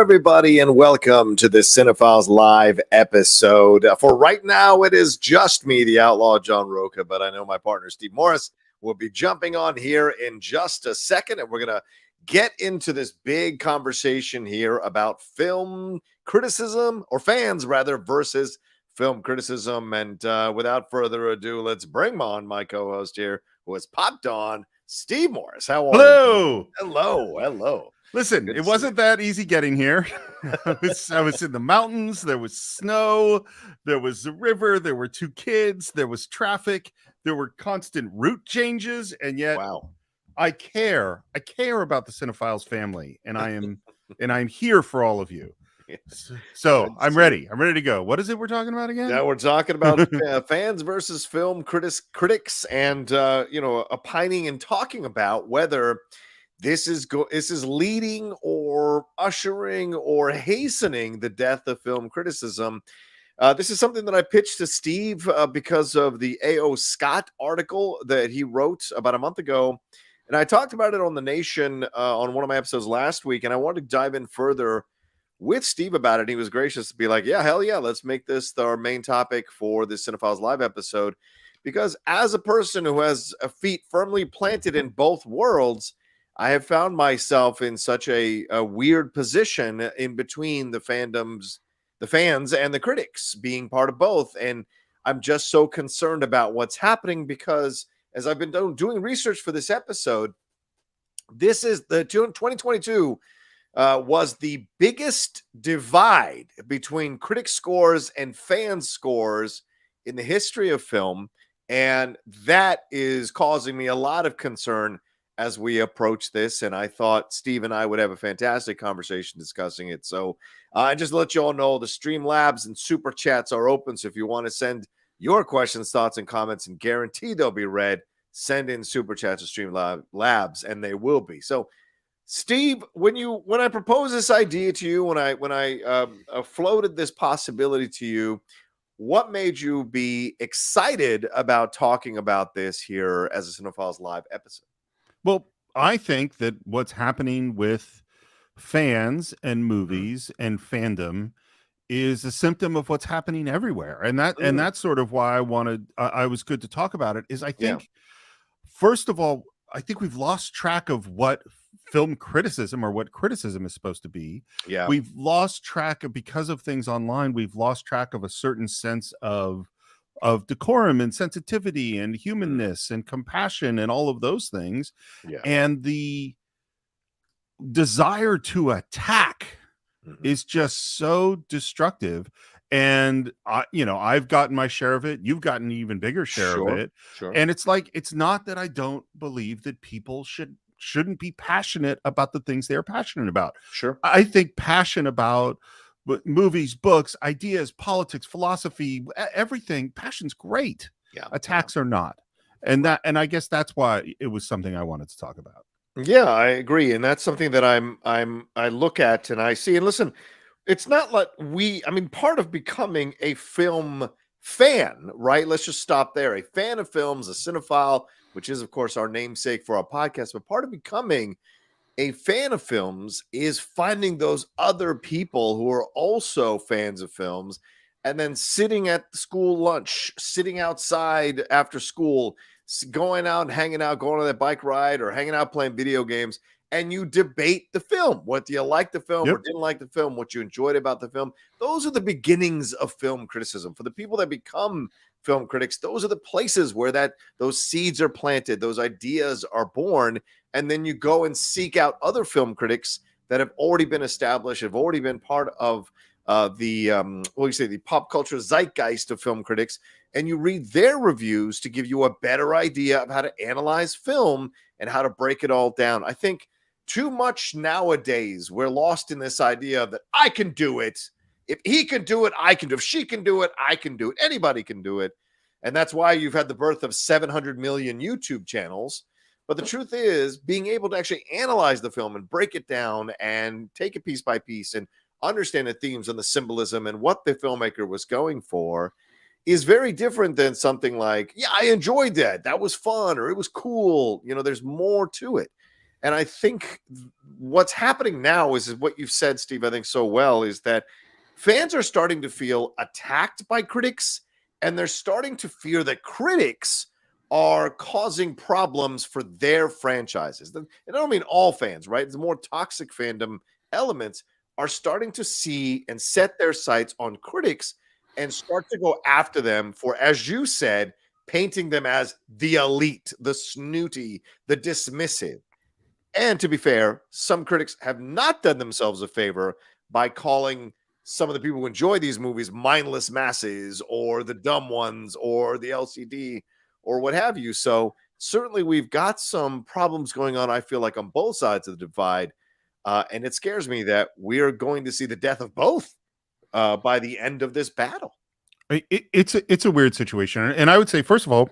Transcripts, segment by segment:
everybody, and welcome to the Cine-Files live episode. For right now, it is just me, the outlaw John Rocha, but I know my partner Steve Morris will be jumping on here in just a second, and we're going to get into this big conversation here about film criticism, or fans rather, versus film criticism. And without further ado, let's bring on my co-host here, who has popped on, Steve Morris. How are you? Hello. Listen, it wasn't that easy getting here. I was in the mountains. There was snow. There was the river. There were two kids. There was traffic. There were constant route changes. And yet, wow, I care. I care about the Cine-Files family, and I'm here for all of you. So I'm ready. I'm ready to go. What is it we're talking about again? Yeah, we're talking about fans versus film critics, and opining and talking about whether this is leading or ushering or hastening the death of film criticism. This is something that I pitched to Steve because of the A.O. Scott article that he wrote about a month ago. And I talked about it on The Nation on one of my episodes last week. And I wanted to dive in further with Steve about it. He was gracious to be like, yeah, hell yeah, let's make this our main topic for the Cine-Files live episode. Because as a person who has a feet firmly planted in both worlds, I have found myself in such a weird position in between the fandoms, the fans, and the critics, being part of both. And I'm just so concerned about what's happening because as I've been doing research for this episode, this is the 2022 was the biggest divide between critic scores and fan scores in the history of film. And that is causing me a lot of concern as we approach this. And I thought Steve and I would have a fantastic conversation discussing it. So just to let you all know, the Streamlabs and SuperChats are open. So if you want to send your questions, thoughts, and comments, and guarantee they'll be read, send in SuperChats to Streamlabs, and they will be. So Steve, when I proposed this idea to you, when I floated this possibility to you, what made you be excited about talking about this here as a Cine-Files live episode? Well, I think that what's happening with fans and movies and fandom is a symptom of what's happening everywhere. And that's sort of why I was good to talk about it, is I think, first of all, I think we've lost track of what film criticism or what criticism is supposed to be. Yeah. We've lost track of, because of things online, we've lost track of a certain sense of decorum and sensitivity and humanness and compassion and all of those things. Yeah. And the desire to attack is just so destructive. And I've gotten my share of it. You've gotten an even bigger share of it. Sure. And it's like, it's not that I don't believe that people shouldn't be passionate about the things they're passionate about. Sure. I think passion about movies, books, ideas, politics, philosophy, everything, passion's great. Yeah. Attacks are not. And I guess that's why it was something I wanted to talk about. Yeah, I agree. And that's something that I look at and I see. And listen, it's not like part of becoming a film fan, right? Let's just stop there. A fan of films, a cinephile, which is, of course, our namesake for our podcast. But part of becoming a fan of films is finding those other people who are also fans of films, and then sitting at school lunch, sitting outside after school, going out and hanging out, going on that bike ride or hanging out playing video games, and you debate the film. What do you like the film or didn't like the film? What you enjoyed about the film? Those are the beginnings of film criticism. For the people that become film critics, those are the places where those seeds are planted, those ideas are born, and then you go and seek out other film critics that have already been established, have already been part of the pop culture zeitgeist of film critics, and you read their reviews to give you a better idea of how to analyze film and how to break it all down. I think too much nowadays we're lost in this idea that I can do it. If he can do it, I can do it. If she can do it, I can do it. Anybody can do it. And that's why you've had the birth of 700 million YouTube channels. But the truth is, being able to actually analyze the film and break it down and take it piece by piece and understand the themes and the symbolism and what the filmmaker was going for is very different than something like, yeah, I enjoyed that. That was fun, or it was cool. There's more to it. And I think what's happening now is what you've said, Steve, I think so well, is that fans are starting to feel attacked by critics, and they're starting to fear that critics are causing problems for their franchises. And I don't mean all fans, right? The more toxic fandom elements are starting to see and set their sights on critics and start to go after them for, as you said, painting them as the elite, the snooty, the dismissive. And to be fair, some critics have not done themselves a favor by calling some of the people who enjoy these movies mindless masses or the dumb ones or the LCD or what have you. So certainly we've got some problems going on, I feel like, on both sides of the divide. And it scares me that we're going to see the death of both by the end of this battle. It's a weird situation. And I would say, first of all,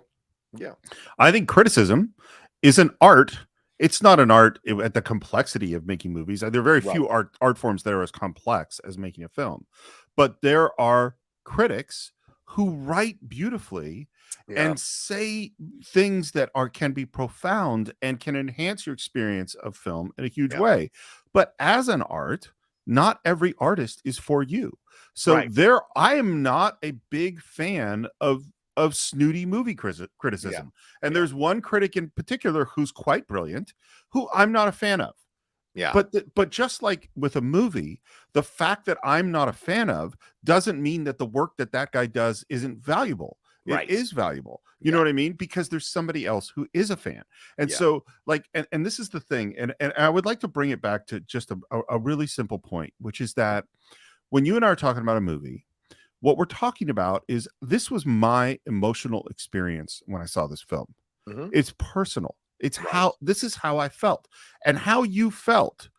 yeah, I think criticism is an art. It's not an art at the complexity of making movies. There are very few art forms that are as complex as making a film. But there are critics who write beautifully and say things that can be profound and can enhance your experience of film in a huge way. But as an art, not every artist is for you. So I am not a big fan of snooty movie criticism. And there's one critic in particular who's quite brilliant, who I'm not a fan of. Yeah. But just like with a movie, the fact that I'm not a fan of doesn't mean that the work that guy does isn't valuable. It is valuable. You know what I mean? Because there's somebody else who is a fan. And so like, and this is the thing. And I would like to bring it back to just a really simple point, which is that when you and I are talking about a movie, what we're talking about is this was my emotional experience when I saw this film. Mm-hmm. It's personal. It's this is how I felt, and how you felt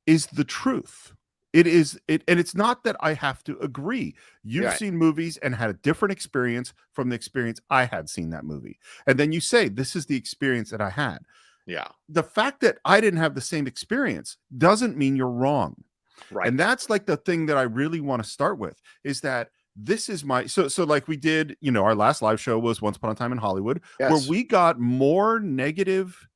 is the truth. And it's not that I have to agree. You've seen movies and had a different experience from the experience I had seen that movie. And then you say, this is the experience that I had. Yeah. The fact that I didn't have the same experience doesn't mean you're wrong. Right. And that's like the thing that I really want to start with, is that this is my, so like we did, our last live show was Once Upon a Time in Hollywood, where we got more negative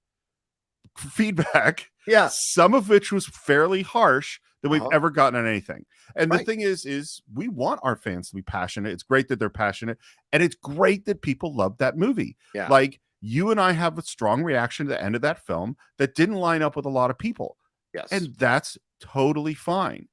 feedback. Yeah. Some of which was fairly harsh than we've ever gotten on anything. And the thing is we want our fans to be passionate. It's great that they're passionate. And it's great that people love that movie. Yeah. Like you and I have a strong reaction to the end of that film that didn't line up with a lot of people. Yes. And that's totally fine.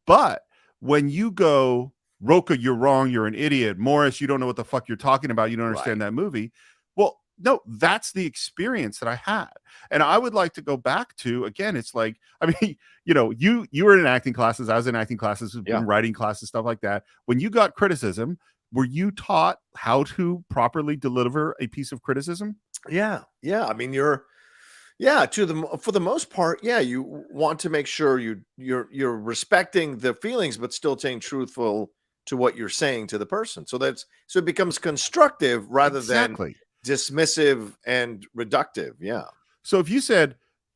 But when you go, Rocha, you're wrong, you're an idiot. Morris, you don't know what the fuck you're talking about. You don't understand that movie. Well, no, that's the experience that I had. And I would like to go back to, again, it's like, I mean, you were in acting classes. I was in acting classes, in writing classes, stuff like that. When you got criticism, were you taught how to properly deliver a piece of criticism? Yeah. Yeah. I mean, for the most part, you want to make sure you're respecting the feelings, but still staying truthful to what you're saying to the person. So it becomes constructive rather than dismissive and reductive. Yeah. So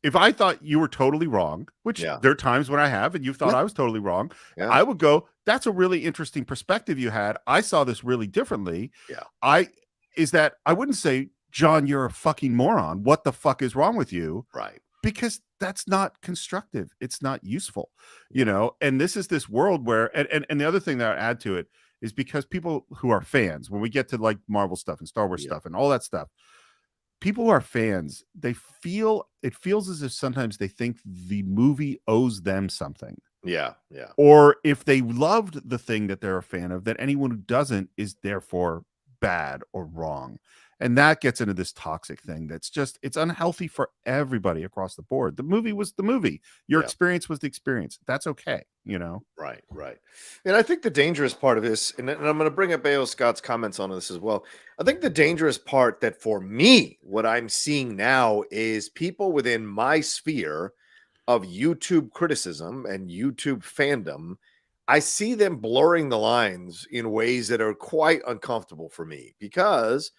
if I thought you were totally wrong, which there are times when I have, and you thought I was totally wrong, I would go, that's a really interesting perspective you had. I saw this really differently. Yeah. I wouldn't say, John, you're a fucking moron. What the fuck is wrong with you? Right. Because that's not constructive. It's not useful, and this world where, and the other thing that I add to it is because people who are fans, when we get to like Marvel stuff and Star Wars stuff and all that stuff, people who are fans, it feels as if sometimes they think the movie owes them something. Yeah. Yeah. Or if they loved the thing that they're a fan of, that anyone who doesn't is therefore bad or wrong. And that gets into this toxic thing that's just, it's unhealthy for everybody across the board. The movie was the movie. Your experience was the experience. That's okay, Right, right. And I think the dangerous part of this, and I'm going to bring up A.O. Scott's comments on this as well. I think the dangerous part that for me, what I'm seeing now is people within my sphere of YouTube criticism and YouTube fandom, I see them blurring the lines in ways that are quite uncomfortable for me because...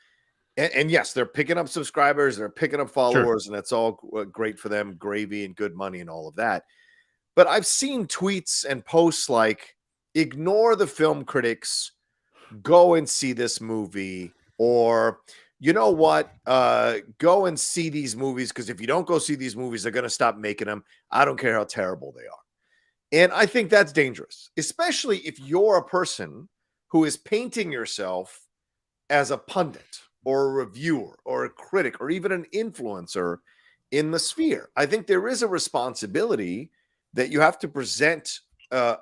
And yes, they're picking up subscribers, they're picking up followers, and that's all great for them, gravy and good money and all of that. But I've seen tweets and posts like, ignore the film critics, go and see this movie, or you know what? Go and see these movies, because if you don't go see these movies, they're going to stop making them. I don't care how terrible they are. And I think that's dangerous, especially if you're a person who is painting yourself as a pundit or a reviewer or a critic or even an influencer in the sphere. I think there is a responsibility that you have to present a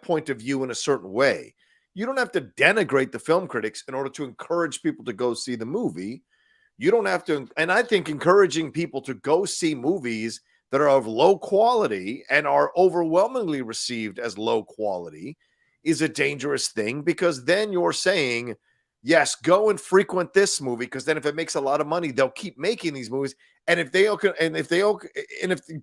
point of view in a certain way. You don't have to denigrate the film critics in order to encourage people to go see the movie. You don't have to. And I think encouraging people to go see movies that are of low quality and are overwhelmingly received as low quality is a dangerous thing, because then you're saying, yes, go and frequent this movie, because then if it makes a lot of money, they'll keep making these movies. And if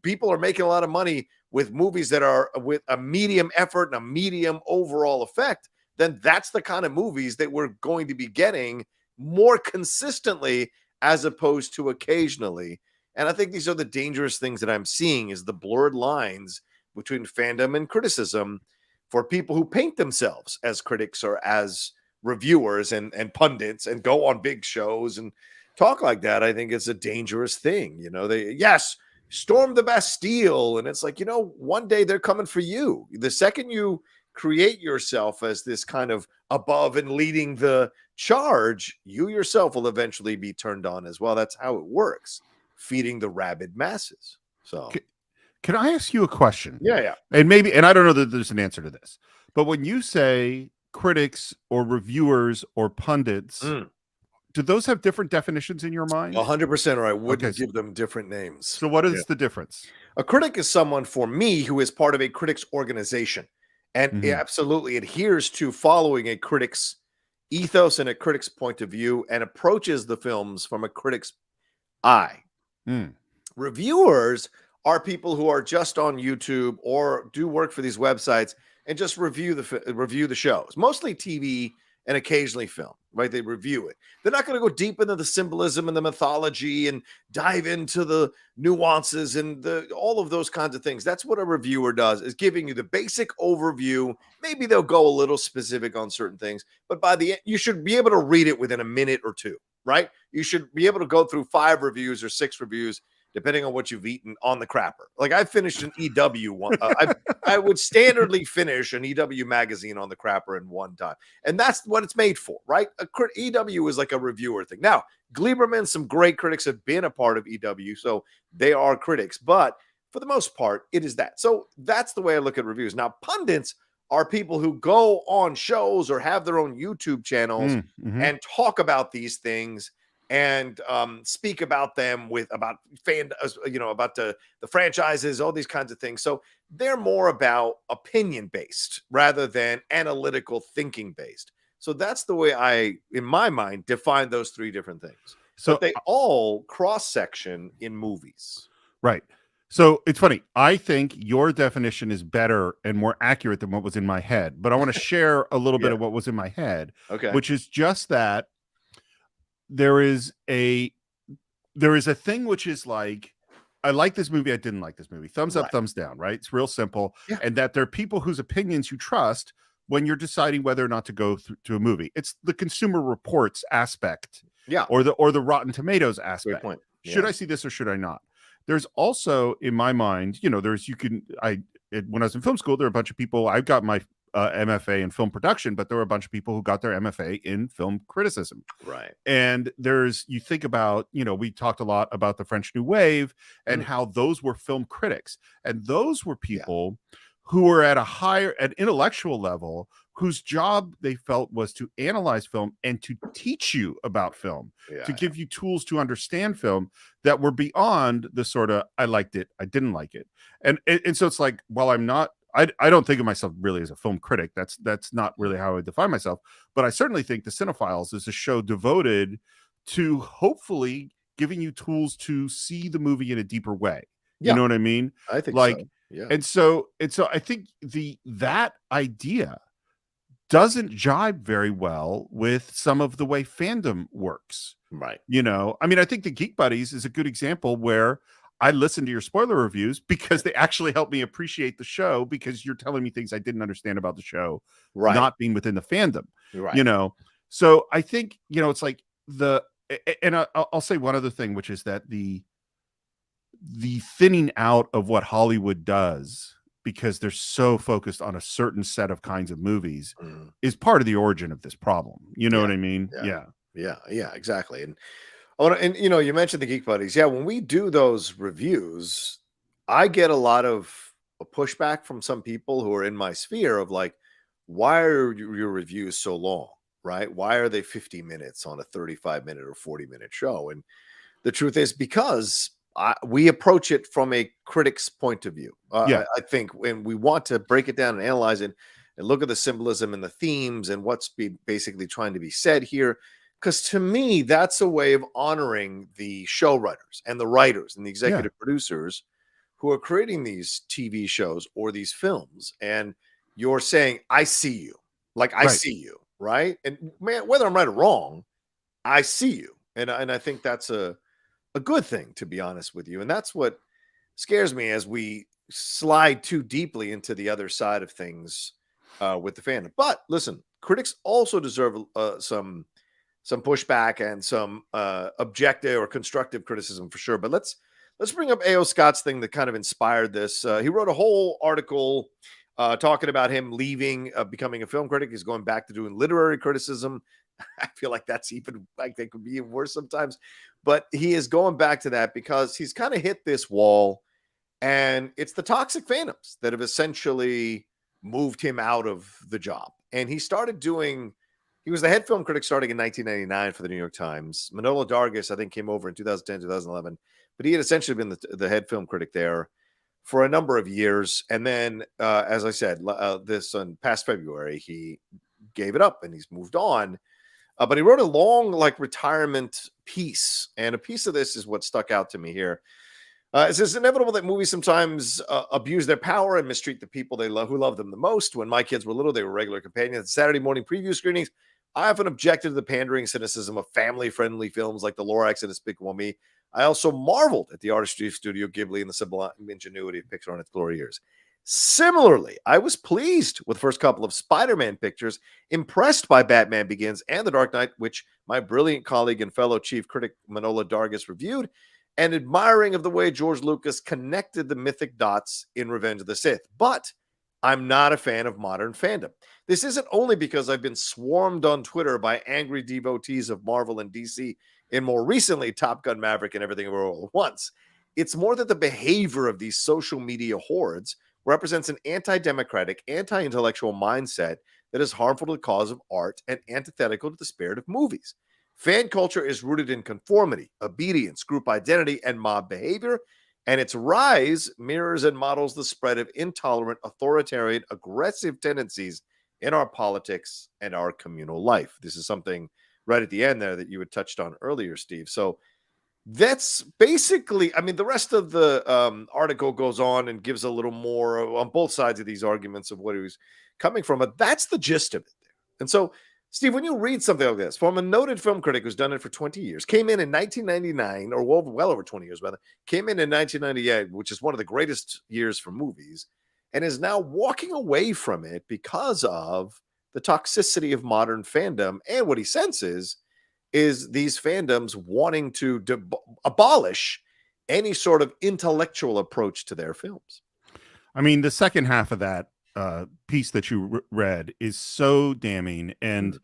people are making a lot of money with movies that are with a medium effort and a medium overall effect, then that's the kind of movies that we're going to be getting more consistently as opposed to occasionally. And I think these are the dangerous things that I'm seeing, is the blurred lines between fandom and criticism for people who paint themselves as critics or as reviewers and pundits and go on big shows and talk like that. I think it's a dangerous thing. They storm the Bastille. And it's like, one day they're coming for you. The second you create yourself as this kind of above and leading the charge, you yourself will eventually be turned on as well. That's how it works. Feeding the rabid masses. So can I ask you a question? Yeah. And I don't know that there's an answer to this, but when you say critics or reviewers or pundits, do those have different definitions in your mind? 100%, or I wouldn't give them different names. So what is the difference? A critic is someone, for me, who is part of a critics organization and absolutely adheres to following a critic's ethos and a critic's point of view and approaches the films from a critic's eye. Reviewers are people who are just on YouTube or do work for these websites and just review the shows, mostly TV and occasionally film, right? They review it. They're not going to go deep into the symbolism and the mythology and dive into the nuances and all of those kinds of things. That's what a reviewer does, is giving you the basic overview. Maybe they'll go a little specific on certain things, but by the end, you should be able to read it within a minute or two, right? You should be able to go through 5 reviews or 6 reviews, depending on what you've eaten on the crapper. Like I finished an EW one. I would standardly finish an EW magazine on the crapper in one time. And that's what it's made for, right? EW is like a reviewer thing. Now, Gleiberman, some great critics have been a part of EW, so they are critics. But for the most part, it is that. So that's the way I look at reviews. Now, pundits are people who go on shows or have their own YouTube channels and talk about these things and speak about them about the franchises, all these kinds of things. So they're more about opinion based rather than analytical thinking based. So that's the way I, in my mind, define those 3 different things. So but they all cross section in movies. Right. So it's funny. I think your definition is better and more accurate than what was in my head, but I want to share a little bit of what was in my head, which is just that there is a thing which is like, I like this movie, I didn't like this movie. Thumbs up, thumbs down, right? It's real simple. Yeah. And that there are people whose opinions you trust when you're deciding whether or not to go to a movie. It's the Consumer Reports aspect. Yeah. Or the Rotten Tomatoes aspect. Great point. Yeah. Should I see this or should I not? There's also, in my mind, when I was in film school, there were a bunch of people. I got my MFA in film production, but there were a bunch of people who got their MFA in film criticism. Right. And you think about, we talked a lot about the French New Wave and how those were film critics. And those were people who were at an intellectual level, whose job they felt was to analyze film and to teach you about film, to give you tools to understand film that were beyond the sort of, I liked it, I didn't like it. And so it's like, while I don't think of myself really as a film critic. That's not really how I define myself. But I certainly think the Cine-Files is a show devoted to hopefully giving you tools to see the movie in a deeper way. You know what I mean? I think so. Yeah. And so I think that idea doesn't jibe very well with some of the way fandom works. Right. I think the Geek Buddies is a good example where I listen to your spoiler reviews because they actually help me appreciate the show, because you're telling me things I didn't understand about the show, not being within the fandom, So I think, it's like and I'll say one other thing, which is that the thinning out of what Hollywood does, because they're so focused on a certain set of kinds of movies, is part of the origin of this problem. You know what I mean? Yeah, exactly. And you mentioned the Geek Buddies. Yeah, when we do those reviews, I get a lot of pushback from some people who are in my sphere of like, why are your reviews so long? Right? Why are they 50 minutes on a 35-minute or 40-minute show? And the truth is because we approach it from a critic's point of view. I think when we want to break it down and analyze it and look at the symbolism and the themes and what's basically trying to be said here, because to me, that's a way of honoring the showrunners and the writers and the executive producers who are creating these TV shows or these films. And you're saying, I see you. Like, I see you, right? And man, whether I'm right or wrong, I see you. And I think that's a good thing, to be honest with you. And that's what scares me as we slide too deeply into the other side of things with the fandom. But listen, critics also deserve some pushback and some objective or constructive criticism for sure. But let's bring up A.O. Scott's thing that kind of inspired this. He wrote a whole article talking about him leaving, becoming a film critic. He's going back to doing literary criticism. I feel like that's even like they could be even worse sometimes. But he is going back to that because he's kind of hit this wall, and it's the toxic fandoms that have essentially moved him out of the job. And he started doing. He was the head film critic starting in 1999 for the New York Times. Manolo Dargis, I think, came over in 2010, 2011. But he had essentially been the head film critic there for a number of years. And then, as I said, this past February, he gave it up and he's moved on. But he wrote a long, retirement piece. And a piece of this is what stuck out to me here. It says, inevitable that movies sometimes abuse their power and mistreat the people they love, who love them the most. When my kids were little, they were regular companions at Saturday morning preview screenings. I often objected to the pandering cynicism of family-friendly films like The Lorax and Despicable Me. I also marveled at the Artistry Studio Ghibli and the sublime ingenuity of Pixar in its glory years. Similarly, I was pleased with the first couple of Spider-Man pictures, impressed by Batman Begins and The Dark Knight, which my brilliant colleague and fellow chief critic Manola Dargis reviewed, and admiring of the way George Lucas connected the mythic dots in Revenge of the Sith. But I'm not a fan of modern fandom. This isn't only because I've been swarmed on Twitter by angry devotees of Marvel and DC, and more recently Top Gun Maverick and Everything Everywhere All at Once. It's more that the behavior of these social media hordes represents an anti-democratic, anti-intellectual mindset that is harmful to the cause of art and antithetical to the spirit of movies. Fan culture is rooted in conformity, obedience, group identity, and mob behavior, and its rise mirrors and models the spread of intolerant, authoritarian, aggressive tendencies in our politics and our communal life. This is something right at the end there that you had touched on earlier, Steve. So that's basically, I mean, the rest of the article goes on and gives a little more on both sides of these arguments of what he was coming from, but that's the gist of it there. And so, Steve, when you read something like this from a noted film critic who's done it for 20 years, came in 1999, or well over 20 years, rather, came in 1998, which is one of the greatest years for movies, and is now walking away from it because of the toxicity of modern fandom. And what he senses is these fandoms wanting to abolish any sort of intellectual approach to their films. I mean, the second half of that piece that you read is so damning, and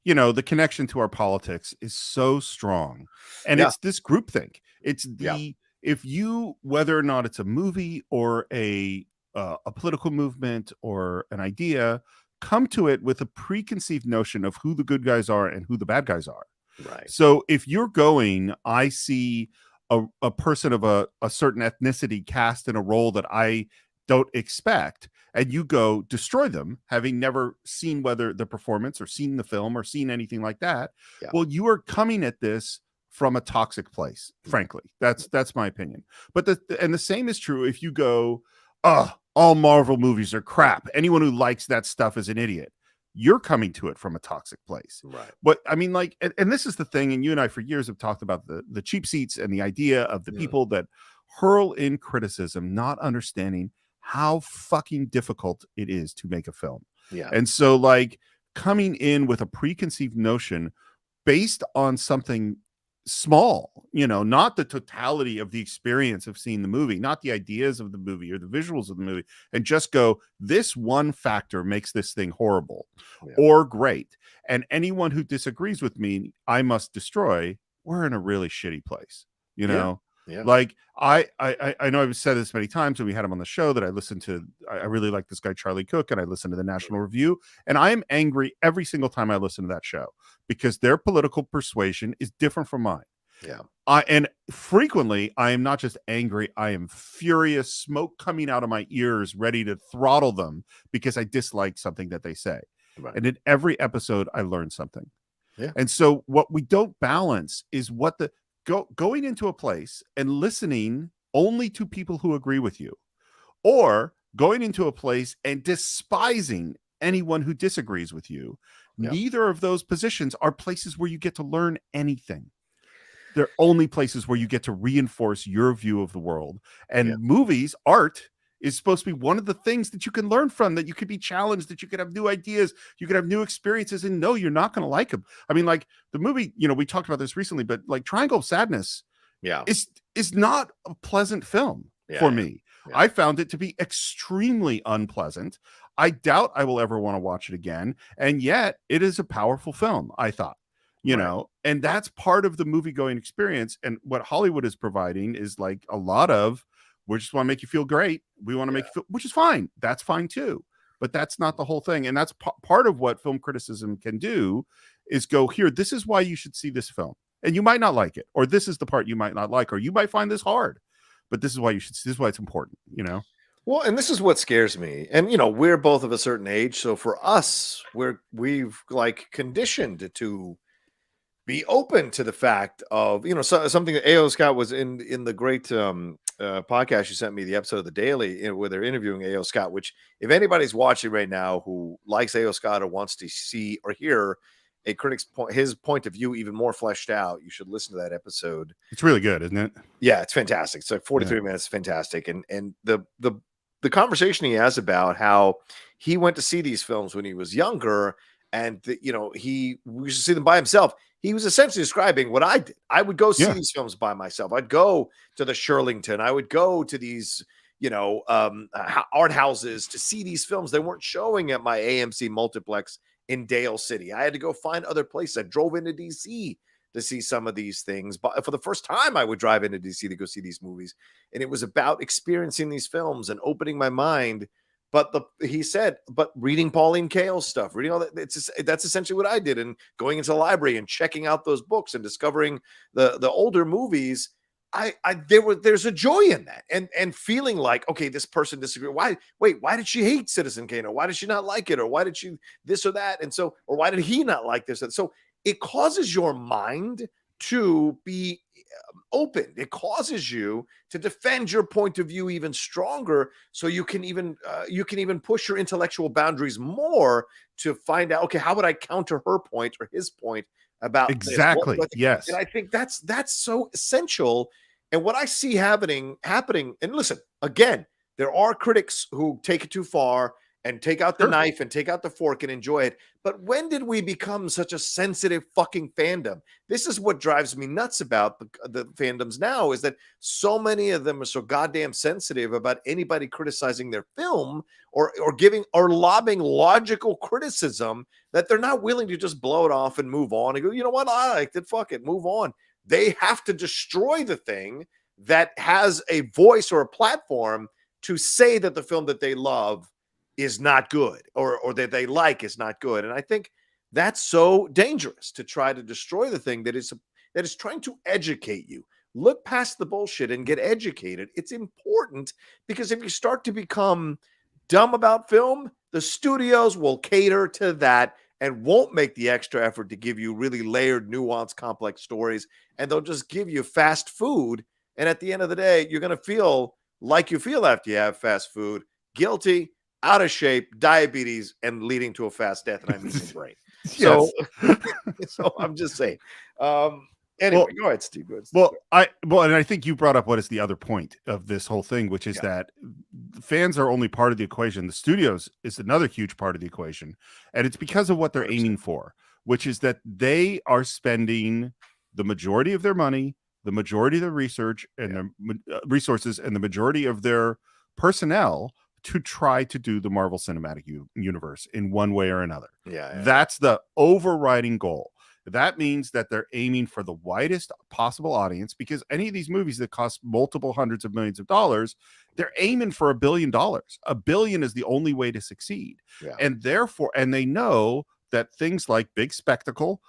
you know, the connection to our politics is so strong, and it's this groupthink. It's the if you, whether or not it's a movie or a political movement or an idea, come to it with a preconceived notion of who the good guys are and who the bad guys are. Right. So if you're going, I see a person of a certain ethnicity cast in a role that I don't expect, and you go destroy them, having never seen whether the performance or seen the film or seen anything like that. Well, you are coming at this from a toxic place, frankly. That's my opinion. But the same is true if you go, all Marvel movies are crap. Anyone who likes that stuff is an idiot. You're coming to it from a toxic place. Right. But I mean, like, and this is the thing, and you and I for years have talked about the cheap seats and the idea of the people that hurl in criticism, not understanding how fucking difficult it is to make a film. Yeah. And so, like, coming in with a preconceived notion based on something small, not the totality of the experience of seeing the movie, not the ideas of the movie or the visuals of the movie, and just go, this one factor makes this thing horrible or great. And anyone who disagrees with me, I must destroy. We're in a really shitty place, Like I know I've said this many times when we had him on the show that I really like this guy, Charlie Cook, and I listen to the National Review, and I am angry every single time I listen to that show because their political persuasion is different from mine. And frequently I am not just angry, I am furious, smoke coming out of my ears, ready to throttle them because I dislike something that they say. And in every episode I learn something. And so what we don't balance is what going into a place and listening only to people who agree with you, or going into a place and despising anyone who disagrees with you. Neither of those positions are places where you get to learn anything. They're only places where you get to reinforce your view of the world. And movies, art, is supposed to be one of the things that you can learn from, that you could be challenged, that you could have new ideas, you could have new experiences, and no, you're not going to like them. I mean, like the movie, we talked about this recently, but like Triangle of Sadness is not a pleasant film for me. I found it to be extremely unpleasant. I doubt I will ever want to watch it again. And yet it is a powerful film, I thought, and that's part of the movie going experience. And what Hollywood is providing is like a lot of, we just want to make you feel great. We want to make you feel, which is fine. That's fine too. But that's not the whole thing. And that's part of what film criticism can do, is go, here, this is why you should see this film. And you might not like it, or this is the part you might not like, or you might find this hard, but this is why you should see, this is why it's important, Well, and this is what scares me. And, we're both of a certain age. So for us, we've like conditioned to be open to the fact of, something that A.O. Scott was in the great podcast you sent me, the episode of The Daily, where they're interviewing A.O. Scott, which if anybody's watching right now who likes A.O. Scott or wants to see or hear a critic's his point of view even more fleshed out, you should listen to that episode. It's really good, isn't it? Yeah, it's fantastic. It's like 43 minutes, fantastic. And the conversation he has about how he went to see these films when he was younger, and he used to see them by himself. He was essentially describing what I did. I would go see these films by myself. I'd go to the Shirlington. I would go to these, art houses to see these films. They weren't showing at my AMC multiplex in Dale City. I had to go find other places. I drove into DC to see some of these things. But for the first time, I would drive into DC to go see these movies. And it was about experiencing these films and opening my mind. But he said, reading Pauline Kael's stuff, reading all that, that's essentially what I did. And going into the library and checking out those books and discovering the older movies, there's a joy in that, and feeling like, okay, this person disagreed. Why did she hate Citizen Kane? Or why did she not like it? Or why did she this or that? And so, or why did he not like this? And so it causes your mind to be open. It causes you to defend your point of view even stronger, so you can even push your intellectual boundaries more to find out, okay, how would I counter her point or his point about exactly this? Yes. And I think that's so essential. And what I see happening, and listen, again, there are critics who take it too far and take out the knife and take out the fork and enjoy it. But when did we become such a sensitive fucking fandom? This is what drives me nuts about the fandoms now, is that so many of them are so goddamn sensitive about anybody criticizing their film or giving or lobbing logical criticism, that they're not willing to just blow it off and move on and go, you know what, I liked it, fuck it, move on. They have to destroy the thing that has a voice or a platform to say that the film that they love is not good, or that they like is not good. And I think that's so dangerous, to try to destroy the thing that is trying to educate you. Look past the bullshit and get educated. It's important, because if you start to become dumb about film, the studios will cater to that and won't make the extra effort to give you really layered, nuanced, complex stories. And they'll just give you fast food. And at the end of the day, you're going to feel like you feel after you have fast food: guilty, out of shape, diabetes, and leading to a fast death. And I mean the brain. So I'm just saying. Anyway, go ahead, Steve. And I think you brought up what is the other point of this whole thing, which is that fans are only part of the equation. The studios is another huge part of the equation. And it's because of what they're aiming for, which is that they are spending the majority of their money, the majority of their research and their resources, and the majority of their personnel to try to do the Marvel Cinematic Universe in one way or another. That's the overriding goal. That means that they're aiming for the widest possible audience, because any of these movies that cost multiple hundreds of millions of dollars, they're aiming for $1 billion. $1 billion is the only way to succeed. And therefore, and they know that things like big spectacle,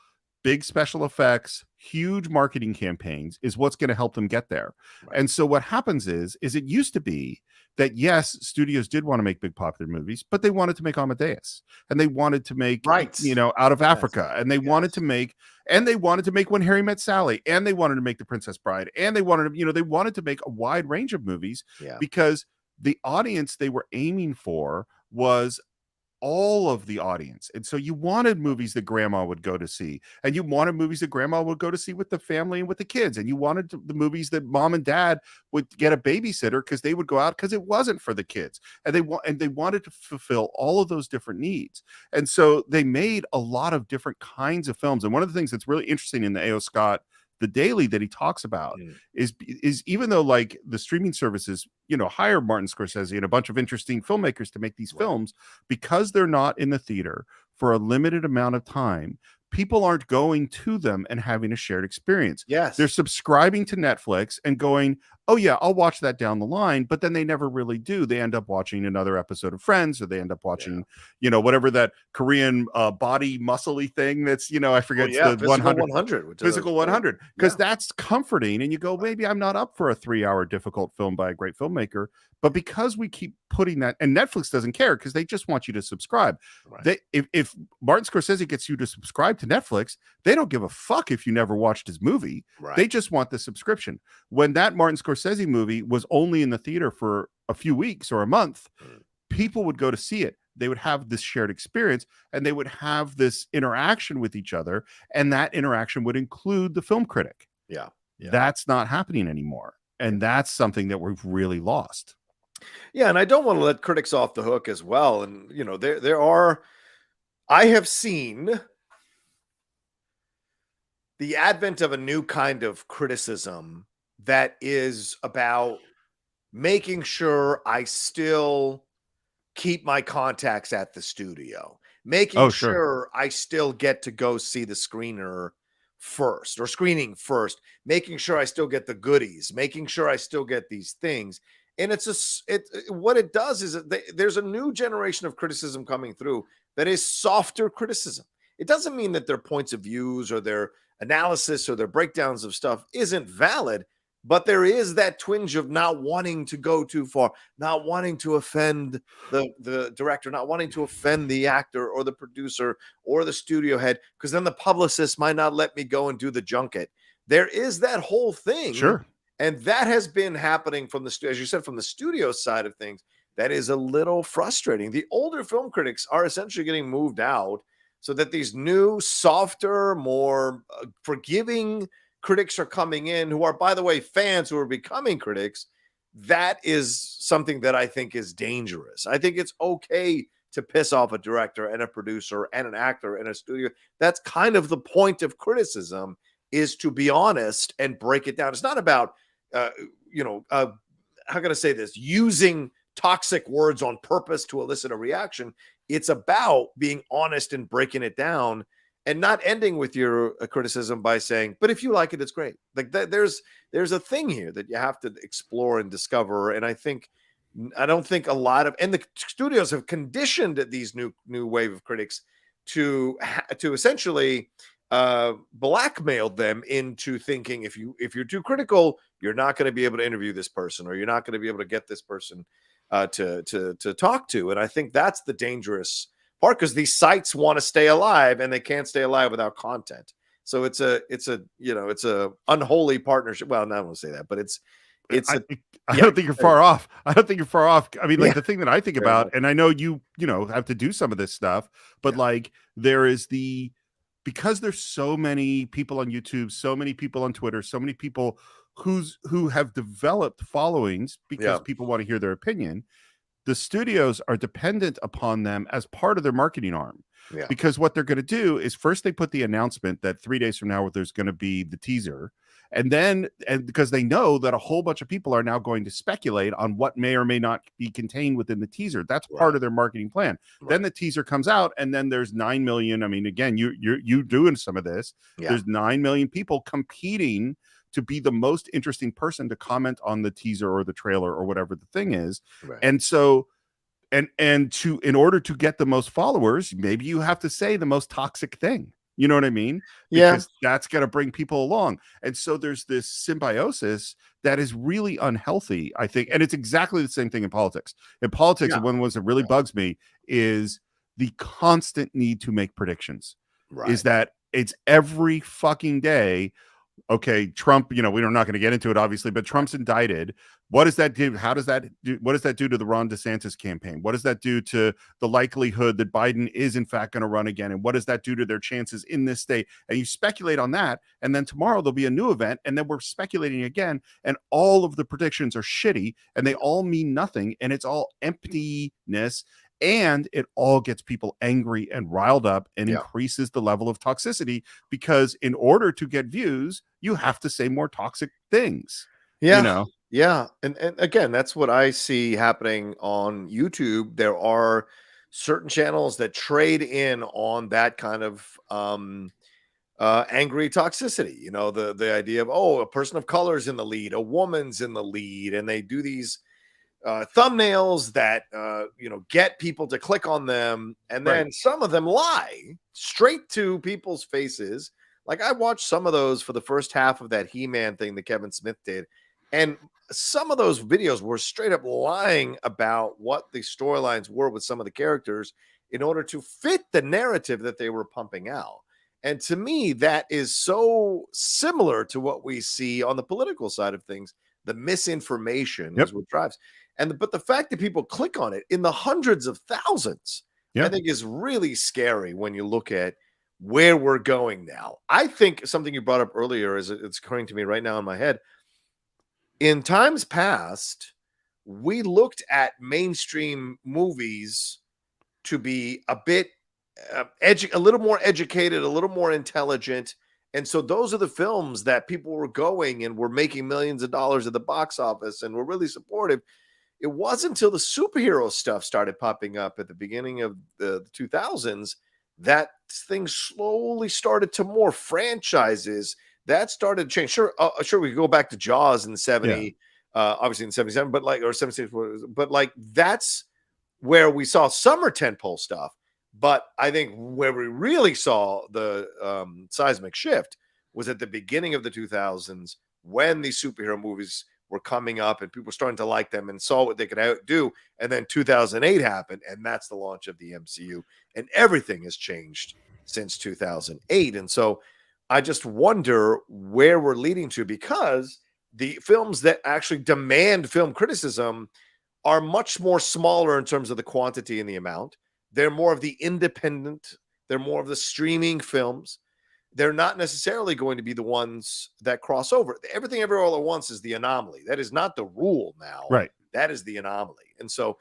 big special effects, huge marketing campaigns is what's going to help them get there. And so what happens is it used to be that, yes, studios did want to make big popular movies, but they wanted to make Amadeus, and they wanted to make, Out of Africa, and they wanted to make, When Harry Met Sally, and they wanted to make The Princess Bride, and they wanted to, they wanted to make a wide range of movies because the audience they were aiming for was all of the audience. And so you wanted movies that grandma would go to see, and you wanted movies that grandma would go to see with the family and with the kids, and you wanted the movies that mom and dad would get a babysitter because they would go out because it wasn't for the kids, and they wanted to fulfill all of those different needs. And so they made a lot of different kinds of films. And one of the things that's really interesting in the A.O. Scott The Daily that he talks about is even though like the streaming services, hire Martin Scorsese and a bunch of interesting filmmakers to make these films, because they're not in the theater for a limited amount of time, people aren't going to them and having a shared experience. They're subscribing to Netflix and going, oh yeah, I'll watch that down the line, but then they never really do. They end up watching another episode of Friends, or they end up watching, whatever that Korean body muscle-y thing that's, I forget, the 100 Physical 100, because that's comforting. And you go, maybe I'm not up for a 3-hour difficult film by a great filmmaker, but because we keep putting that, and Netflix doesn't care because they just want you to subscribe. If Martin Scorsese gets you to subscribe to Netflix, they don't give a fuck if you never watched his movie. They just want the subscription. When that Martin Scorsese movie was only in the theater for a few weeks or a month, people would go to see it. They would have this shared experience, and they would have this interaction with each other, and that interaction would include the film critic. That's not happening anymore, and that's something that we've really lost. And I don't want to let critics off the hook as well. And there are, I have seen the advent of a new kind of criticism that is about making sure I still keep my contacts at the studio, making sure I still get to go see the screener first, or screening first, making sure I still get the goodies, making sure I still get these things. And what it does is there's a new generation of criticism coming through that is softer criticism. It doesn't mean that their points of views or their analysis or their breakdowns of stuff isn't valid, but there is that twinge of not wanting to go too far, not wanting to offend the director, not wanting to offend the actor or the producer or the studio head, because then the publicist might not let me go and do the junket. There is that whole thing. And that has been happening from as you said, from the studio side of things. That is a little frustrating. The older film critics are essentially getting moved out so that these new, softer, more forgiving critics are coming in, who are, by the way, fans who are becoming critics. That is something that I think is dangerous. I think it's okay to piss off a director and a producer and an actor and a studio. That's kind of the point of criticism, is to be honest and break it down. It's not about how can I say this, using toxic words on purpose to elicit a reaction. It's about being honest and breaking it down, and not ending with your criticism by saying, but if you like it, it's great. Like there's a thing here that you have to explore and discover. And I don't think a lot of, and the studios have conditioned these new wave of critics to essentially blackmailed them into thinking if you're too critical, you're not going to be able to interview this person, or you're not going to be able to get this person to talk to. And I think that's the dangerous part, because these sites want to stay alive, and they can't stay alive without content. So it's a unholy partnership. Well, I don't want to say that, but I don't think you're far off. I don't think you're far off. I mean, like the thing that I think about, and I know you have to do some of this stuff, but like there is because there's so many people on YouTube, so many people on Twitter, so many people who have developed followings because people want to hear their opinion. the studios are dependent upon them as part of their marketing arm. Yeah. Because what they're going to do is first they put the announcement that 3 days from now there's going to be the teaser. And then, and because they know that a whole bunch of people are now going to speculate on what may or may not be contained within the teaser. That's part of their marketing plan. Right. Then the teaser comes out, and then there's 9 million. I mean, again, you doing some of this. Yeah. There's 9 million people competing to be the most interesting person to comment on the teaser or the trailer or whatever the thing is. Right. And so, in order to get the most followers, maybe you have to say the most toxic thing. You know what I mean? Because that's going to bring people along. And so there's this symbiosis that is really unhealthy, I think. And it's exactly the same thing in politics. In politics, one of the ones that really bugs me is the constant need to make predictions. Right. Is that it's every fucking day. Okay, Trump, we're not going to get into it, obviously, but Trump's indicted. What does that do? How does that do? What does that do to the Ron DeSantis campaign? What does that do to the likelihood that Biden is in fact going to run again? And what does that do to their chances in this state? And you speculate on that. And then tomorrow there'll be a new event. And then we're speculating again. And all of the predictions are shitty and they all mean nothing. And it's all emptiness. And it all gets people angry and riled up and increases the level of toxicity, because in order to get views, you have to say more toxic things. Yeah. Yeah. And again, that's what I see happening on YouTube. There are certain channels that trade in on that kind of angry toxicity. The idea of, a person of color is in the lead, a woman's in the lead, and they do these thumbnails that get people to click on them, and then some of them lie straight to people's faces. Like, I watched some of those for the first half of that He-Man thing that Kevin Smith did, and some of those videos were straight up lying about what the storylines were with some of the characters in order to fit the narrative that they were pumping out. And to me, that is so similar to what we see on the political side of things. The misinformation is what drives. But the fact that people click on it in the hundreds of thousands, I think is really scary when you look at where we're going now. I think something you brought up earlier it's occurring to me right now in my head. In times past, we looked at mainstream movies to be a bit a little more educated, a little more intelligent. And so those are the films that people were going and were making millions of dollars at the box office and were really supportive. It wasn't until the superhero stuff started popping up at the beginning of the 2000s that things slowly started to more franchises. That started to change. Sure, we could go back to Jaws in the 70s, obviously in 77, or 76, but that's where we saw summer tentpole stuff. But I think where we really saw the seismic shift was at the beginning of the 2000s, when these superhero movies were coming up and people were starting to like them and saw what they could do. And then 2008 happened, and that's the launch of the MCU. And everything has changed since 2008. And so I just wonder where we're leading to, because the films that actually demand film criticism are much more smaller in terms of the quantity and the amount. They're more of the independent. They're more of the streaming films. They're not necessarily going to be the ones that cross over. Everything Everywhere All at Once is the anomaly. That is not the rule now. Right. That is the anomaly. And so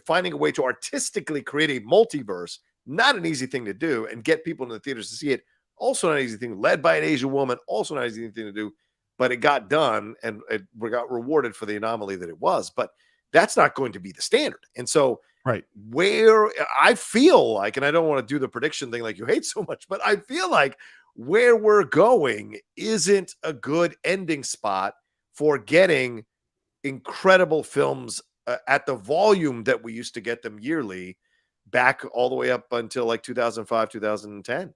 finding a way to artistically create a multiverse, not an easy thing to do, and get people in the theaters to see it, also not an easy thing. Led by an Asian woman, also not an easy thing to do. But it got done, and it got rewarded for the anomaly that it was. But that's not going to be the standard. And so where I feel like, and I don't want to do the prediction thing like you hate so much, but I feel like where we're going isn't a good ending spot for getting incredible films at the volume that we used to get them yearly, back all the way up until like 2005, 2010.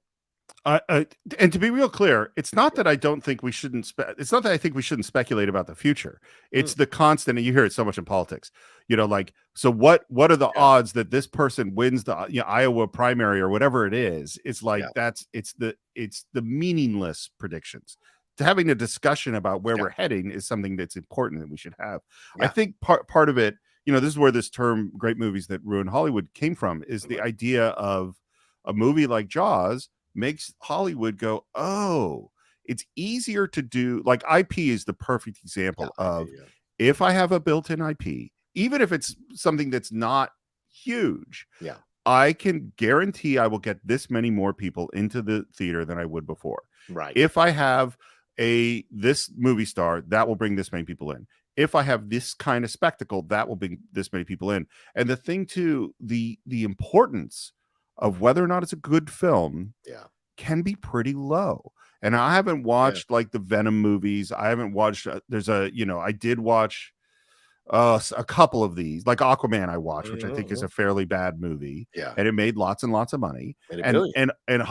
And to be real clear, it's not that I don't think we shouldn't. It's not that I think we shouldn't speculate about the future. It's the constant, and you hear it so much in politics. So what are the odds that this person wins the Iowa primary or whatever it is? It's like it's the meaningless predictions. To having a discussion about where we're heading is something that's important that we should have. I think part of it, this is where this term "great movies that ruin Hollywood" came from. Is the idea of a movie like Jaws makes Hollywood go, oh, it's easier to do. Like IP is the perfect example of if I have a built-in IP, even if it's something that's not huge, Yeah. I can guarantee I will get this many more people into the theater than I would before. Right. If I have this movie star, that will bring this many people in. If I have this kind of spectacle, that will bring this many people in. And the thing too, the importance of whether or not it's a good film can be pretty low. And I haven't watched like the Venom movies. I haven't watched I did watch a couple of these, like Aquaman I watched, which I think is a fairly bad movie. Yeah. And it made lots and lots of money. And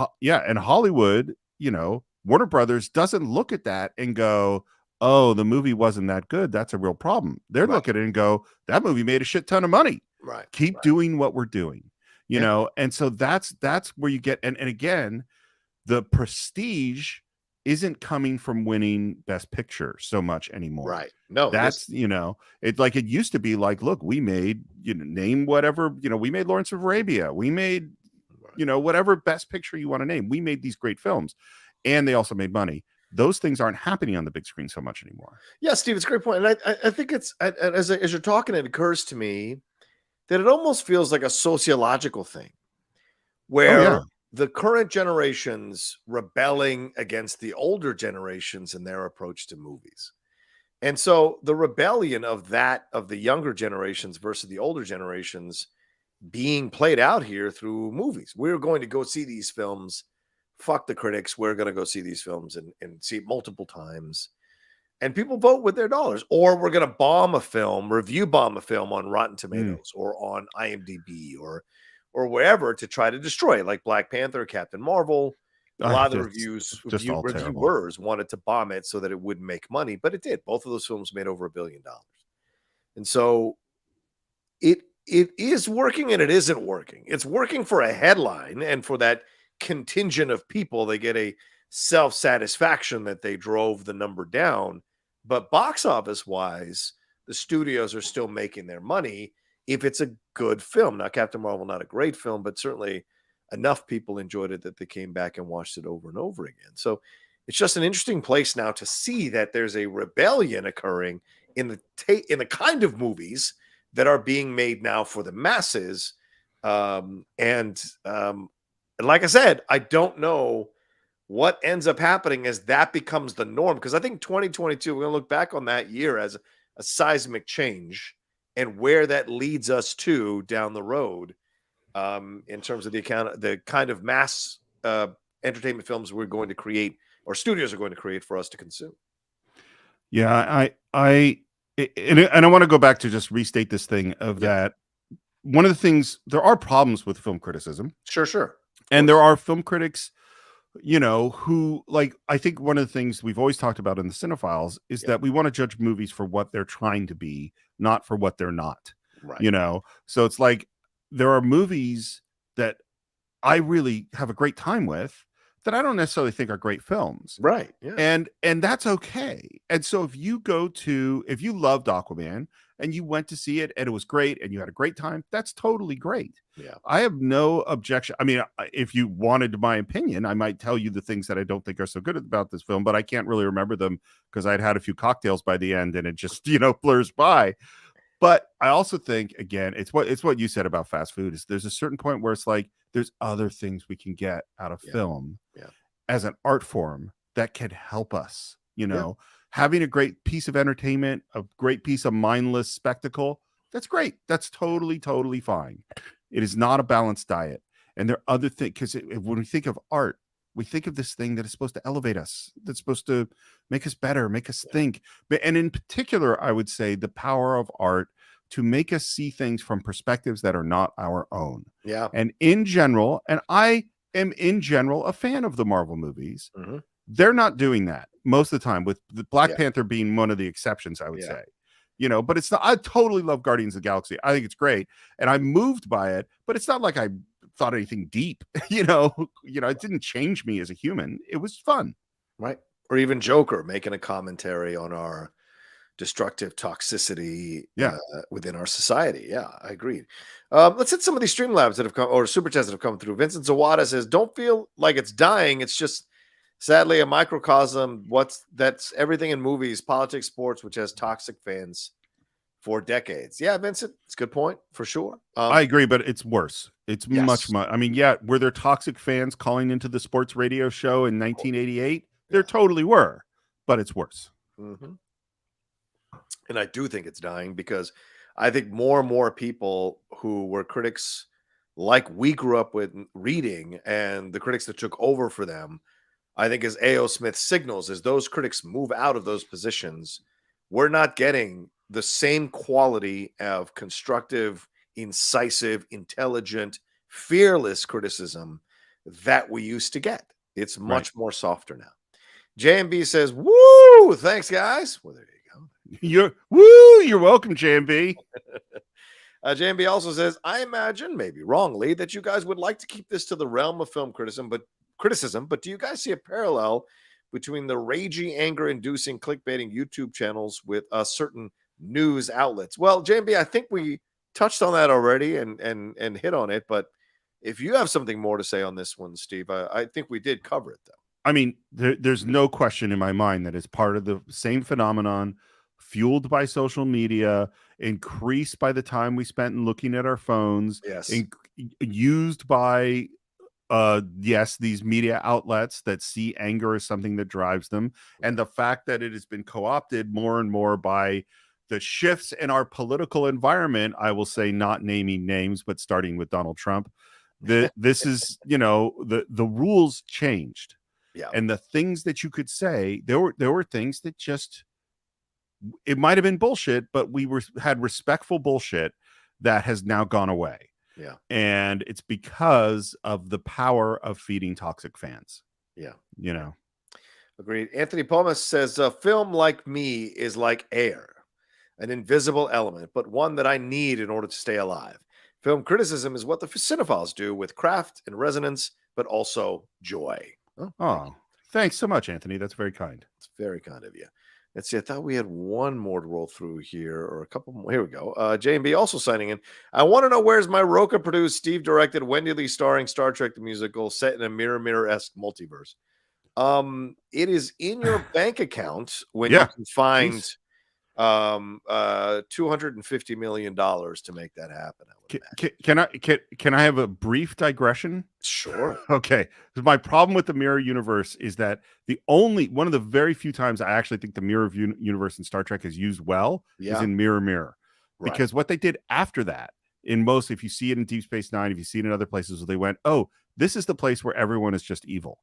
Hollywood, Warner Brothers doesn't look at that and go, oh, the movie wasn't that good. That's a real problem. They're looking at it and go, that movie made a shit ton of money. Right. Keep doing what we're doing, you know? And so that's where you get, and again, the prestige isn't coming from winning Best Picture so much anymore. Right. No, that's, it's like it used to be like, look, we made, name whatever, we made Lawrence of Arabia. We made, whatever Best Picture you want to name. We made these great films and they also made money. Those things aren't happening on the big screen so much anymore. Yeah, Steve, it's a great point. And I think it's, as you're talking, it occurs to me that it almost feels like a sociological thing where the current generations rebelling against the older generations in their approach to movies. And so the rebellion of the younger generations versus the older generations being played out here through movies. We're going to go see these films. Fuck the critics. We're going to go see these films and see it multiple times. And people vote with their dollars. Or we're going to review bomb a film on Rotten Tomatoes or on IMDb or wherever to try to destroy it, like Black Panther, Captain Marvel. A lot of the reviewers wanted to bomb it so that it wouldn't make money, but it did. Both of those films made over $1 billion. And so it is working and it isn't working. It's working for a headline and for that contingent of people. They get a self-satisfaction that they drove the number down. But box office wise, the studios are still making their money if it's a good film. Now, Captain Marvel, not a great film, but certainly enough people enjoyed it that they came back and watched it over and over again. So it's just an interesting place now to see that there's a rebellion occurring in the kind of movies that are being made now for the masses. And like I said, I don't know what ends up happening as that becomes the norm, because I think 2022, we're going to look back on that year as a seismic change and where that leads us to down the road. In terms of the kind of mass entertainment films we're going to create, or studios are going to create for us to consume. Yeah, I want to go back to just restate this thing of that. One of the things, there are problems with film criticism. Sure. And there are film critics, who, like, I think one of the things we've always talked about in the Cine-Files is that we want to judge movies for what they're trying to be, not for what they're not. Right. So it's like, there are movies that I really have a great time with that I don't necessarily think are great films. Right. Yeah. And that's okay. And so if you loved Aquaman and you went to see it and it was great and you had a great time, that's totally great. Yeah. I have no objection. I mean, if you wanted my opinion, I might tell you the things that I don't think are so good about this film, but I can't really remember them because I'd had a few cocktails by the end and it just, blurs by. But I also think, again, it's what you said about fast food, is there's a certain point where it's like there's other things we can get out of film as an art form that can help us, having a great piece of entertainment, a great piece of mindless spectacle. That's great. That's totally, totally fine. It is not a balanced diet. And there are other things, because when we think of art, we think of this thing that is supposed to elevate us, that's supposed to make us better, make us think. And in particular, I would say the power of art to make us see things from perspectives that are not our own. Yeah. And in general, and I am in general a fan of the Marvel movies, they're not doing that most of the time, with the Black Panther being one of the exceptions, I would say. But it's not, I totally love Guardians of the Galaxy. I think it's great. And I'm moved by it, but it's not like I thought anything deep, it didn't change me as a human. It was fun. Right. Or even Joker making a commentary on our destructive toxicity within our society. Yeah, I agree. Let's hit some of these Streamlabs that have come, or SuperChats that have come through. Vincent Zawada says, don't feel like it's dying. It's just sadly a microcosm. That's everything in movies, politics, sports, which has toxic fans for decades. Yeah, Vincent, it's a good point for sure. I agree, but it's worse. It's Yes. much. I mean, yeah, were there toxic fans calling into the sports radio show in 1988? There Yeah. totally were, but it's worse. Mm-hmm. And I do think it's dying because I think more and more people who were critics like we grew up with reading and the critics that took over for them, I think as A.O. Smith signals, as those critics move out of those positions, we're not getting the same quality of constructive, incisive, intelligent, fearless criticism that we used to get. It's much more softer now. JMB says, woo, thanks, guys. Well, there you go. You're welcome, JMB. JMB also says, I imagine, maybe wrongly, that you guys would like to keep this to the realm of film criticism, but do you guys see a parallel between the ragey, anger-inducing, clickbaiting YouTube channels with certain news outlets? Well, JMB, I think we touched on that already and hit on it, but if you have something more to say on this one, Steve, I think we did cover it, though. I mean, there's no question in my mind that it's part of the same phenomenon, fueled by social media, increased by the time we spent looking at our phones, Yes. used by these media outlets that see anger as something that drives them, and the fact that it has been co-opted more and more by the shifts in our political environment. I will say, not naming names, but starting with Donald Trump. This is, the rules changed. Yeah. And the things that you could say, there were things that just, it might have been bullshit, but we had respectful bullshit that has now gone away. Yeah. And it's because of the power of feeding toxic fans. Yeah. Agreed. Anthony Pomas says, a film like me is like air, an invisible element, but one that I need in order to stay alive. Film criticism is what the Cine-Files do with craft and resonance, but also joy. Oh, thanks so much, Anthony. That's very kind. It's very kind of you. Let's see. I thought we had one more to roll through here, or a couple more. Here we go. J&B also signing in. I want to know, where's my Rocha produced, Steve directed, Wendy Lee starring Star Trek the musical set in a mirror-esque multiverse? It is in your bank account when you can find $250 million to make that happen. Can I have a brief digression? Sure. Okay. My problem with the mirror universe is that one of the very few times I actually think the mirror universe in Star Trek is used well is in Mirror. Right. Because what they did after that, if you see it in Deep Space Nine, if you see it in other places, they went, oh, this is the place where everyone is just evil.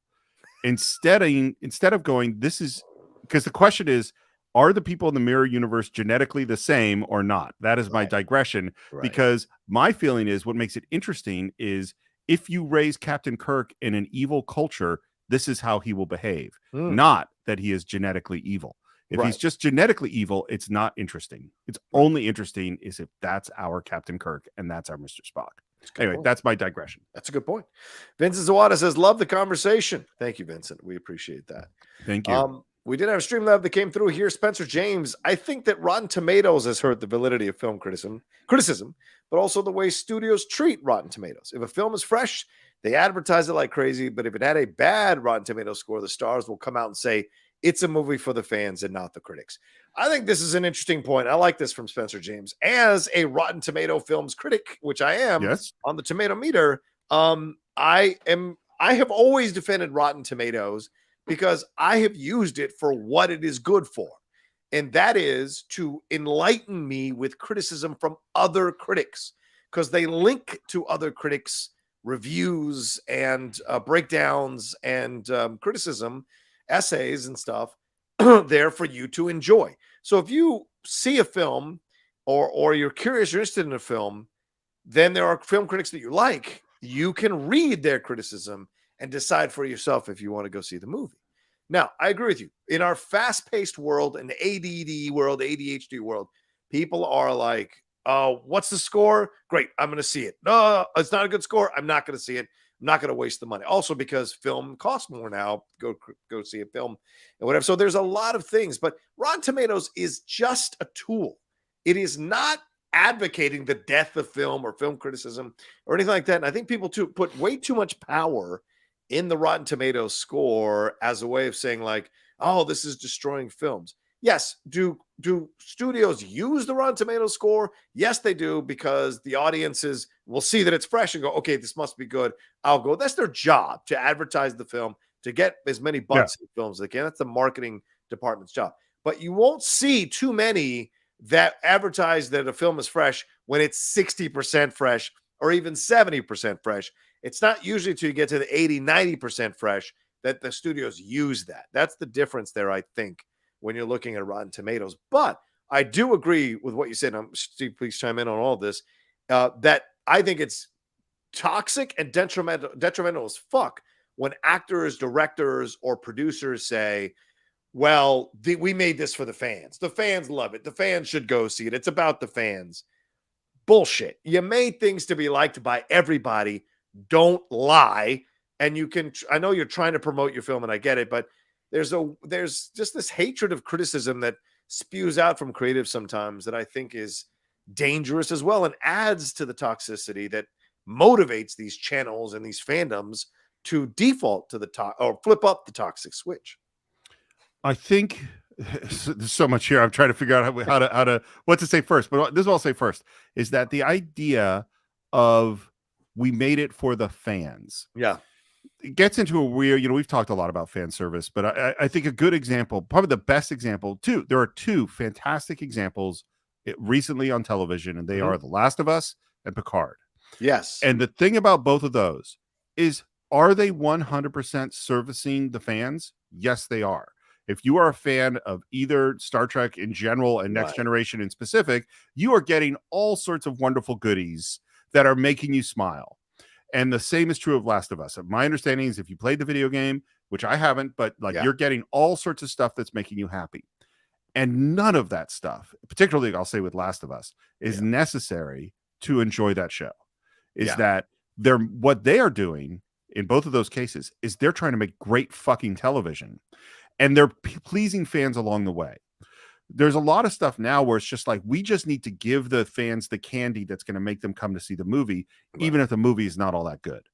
Instead of going, this is, because the question is, are the people in the mirror universe genetically the same or not? That is my digression, because my feeling is what makes it interesting is if you raise Captain Kirk in an evil culture, this is how he will behave, not that he is genetically evil. If he's just genetically evil, it's not interesting. It's only interesting is if that's our Captain Kirk and that's our Mr. Spock. Anyway, that's my digression. That's a good point. Vincent Zawada says, love the conversation. Thank you, Vincent. We appreciate that. Thank you. We did have a Streamlab that came through here. Spencer James, I think that Rotten Tomatoes has hurt the validity of film criticism, but also the way studios treat Rotten Tomatoes. If a film is fresh, they advertise it like crazy, but if it had a bad Rotten Tomatoes score, the stars will come out and say, it's a movie for the fans and not the critics. I think this is an interesting point. I like this from Spencer James. As a Rotten Tomato films critic, which I am on the tomato meter, I have always defended Rotten Tomatoes because I have used it for what it is good for. And that is to enlighten me with criticism from other critics, because they link to other critics' reviews and breakdowns and criticism, essays and stuff there for you to enjoy. So if you see a film or you're curious or interested in a film, then there are film critics that you like. You can read their criticism and decide for yourself if you want to go see the movie. Now, I agree with you. In our fast-paced world, an ADD world, ADHD world, people are like, oh, what's the score? Great, I'm going to see it. No, it's not a good score. I'm not going to see it. I'm not going to waste the money. Also, because film costs more now, go see a film and whatever. So there's a lot of things, but Rotten Tomatoes is just a tool. It is not advocating the death of film or film criticism or anything like that. And I think people put way too much power in the Rotten Tomatoes score as a way of saying like, oh, this is destroying films. yes, do studios use the Rotten Tomatoes score? Yes, they do, because the audiences will see that it's fresh and go, okay, this must be good. I'll go. That's their job, to advertise the film, to get as many butts in films as they can. That's the marketing department's job. But you won't see too many that advertise that a film is fresh when it's 60% fresh or even 70% fresh. It's not usually till you get to the 80, 90% fresh that the studios use that. That's the difference there, I think, when you're looking at Rotten Tomatoes. But I do agree with what you said. Steve, please chime in on all this. That I think it's toxic and detrimental as fuck when actors, directors, or producers say, well, we made this for the fans. The fans love it. The fans should go see it. It's about the fans. Bullshit. You made things to be liked by everybody. Don't lie. And you can, I know you're trying to promote your film, and I get it, but there's just this hatred of criticism that spews out from creatives sometimes that I think is dangerous as well, and adds to the toxicity that motivates these channels and these fandoms to default to the or flip up the toxic switch. I think there's so much here. I'm trying to figure out how to what to say first, but this is what I'll say first is that the idea of we made it for the fans. Yeah. It gets into a weird, we've talked a lot about fan service, but I think a good example, probably the best example, there are two fantastic examples recently on television, and they are The Last of Us and Picard. Yes. And the thing about both of those is, are they 100% servicing the fans? Yes, they are. If you are a fan of either Star Trek in general and Next Generation in specific, you are getting all sorts of wonderful goodies that are making you smile. And the same is true of Last of Us. My understanding is if you played the video game, which I haven't, but you're getting all sorts of stuff that's making you happy. And none of that stuff, particularly I'll say with Last of Us, is necessary to enjoy that show. That what they are doing in both of those cases is they're trying to make great fucking television. And they're pleasing fans along the way. There's a lot of stuff now where it's just like, we just need to give the fans the candy that's going to make them come to see the movie, even if the movie is not all that good.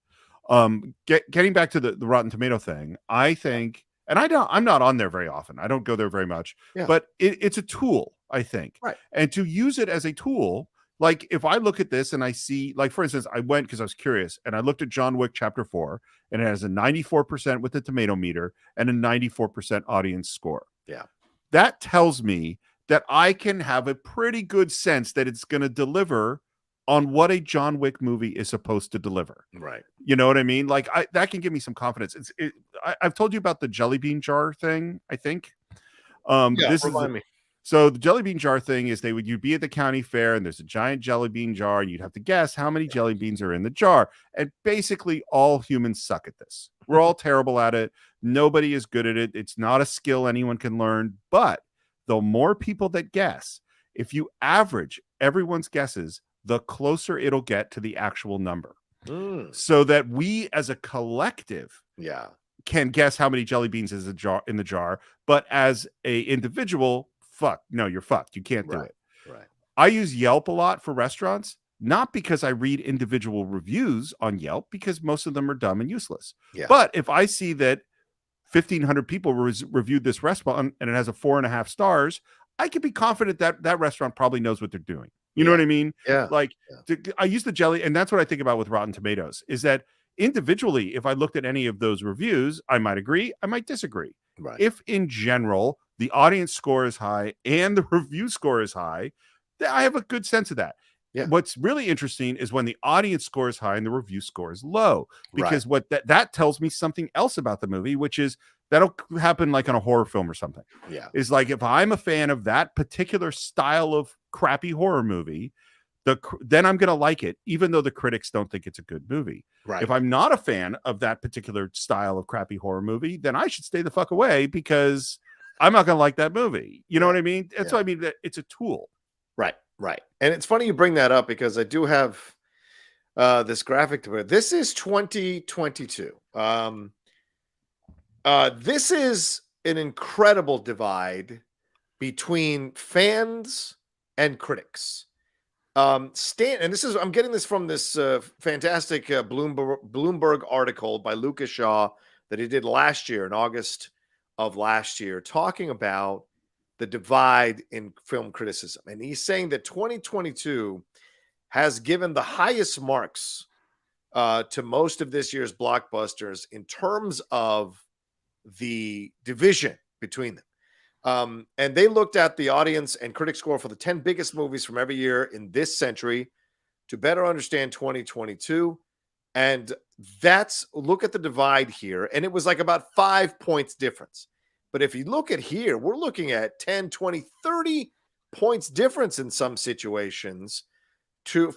Getting back to the Rotten Tomato thing, I think, and I'm not on there very often. I don't go there very much, but it's a tool, I think. Right. And to use it as a tool, like if I look at this and I see, like, for instance, I went because I was curious and I looked at John Wick Chapter 4, and it has a 94% with the tomato meter and a 94% audience score. Yeah. That tells me that I can have a pretty good sense that it's going to deliver on what a John Wick movie is supposed to deliver. Right. You know what I mean? Like that can give me some confidence. I've told you about the jelly bean jar thing, I think. Remind me. So the jelly bean jar thing is you'd be at the county fair and there's a giant jelly bean jar and you'd have to guess how many jelly beans are in the jar. And basically all humans suck at this. We're all terrible at it. Nobody is good at it. It's not a skill anyone can learn. But the more people that guess, if you average everyone's guesses, the closer it'll get to the actual number. So that we as a collective can guess how many jelly beans is in the jar. But as a individual, you're fucked. You can't do it. Right. I use Yelp a lot for restaurants, not because I read individual reviews on Yelp, because most of them are dumb and useless. Yeah. But if I see that 1,500 people reviewed this restaurant and it has a 4.5 stars, I can be confident that that restaurant probably knows what they're doing. You know what I mean? Yeah. I use the jelly, and that's what I think about with Rotten Tomatoes, is that individually, if I looked at any of those reviews, I might agree, I might disagree. Right. If in general, the audience score is high and the review score is high, I have a good sense of that. Yeah. What's really interesting is when the audience score is high and the review score is low, because what that tells me something else about the movie, which is that'll happen like on a horror film or something. Yeah. Is like, if I'm a fan of that particular style of crappy horror movie, then I'm going to like it, even though the critics don't think it's a good movie. Right. If I'm not a fan of that particular style of crappy horror movie, then I should stay the fuck away, because I'm not going to like that movie. You know what I mean? That's what I mean. That it's a tool. Right. Right. And it's funny you bring that up, because I do have this graphic to it. This is 2022. This is an incredible divide between fans and critics. And this is, I'm getting this from this fantastic Bloomberg article by Lucas Shaw that he did last year, in August of last year, talking about the divide in film criticism. And he's saying that 2022 has given the highest marks to most of this year's blockbusters in terms of the division between them. And they looked at the audience and critic score for the 10 biggest movies from every year in this century to better understand 2022. And look at the divide here. And it was like about 5 points difference. But if you look at here, we're looking at 10, 20, 30 points difference in some situations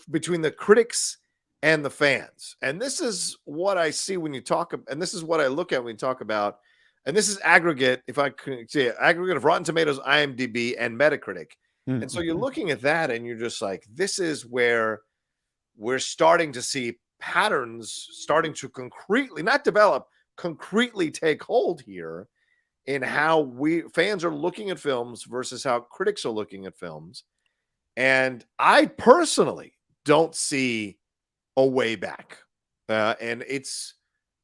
between the critics and the fans. And this is what I see when you talk, and this is what I look at when you talk about, and this is aggregate, if I could say it, aggregate of Rotten Tomatoes, IMDb, and Metacritic. Mm-hmm. And so you're looking at that and you're just like, this is where we're starting to see patterns starting to concretely, not develop, concretely take hold here in how fans are looking at films versus how critics are looking at films. And I personally don't see a way back. And it's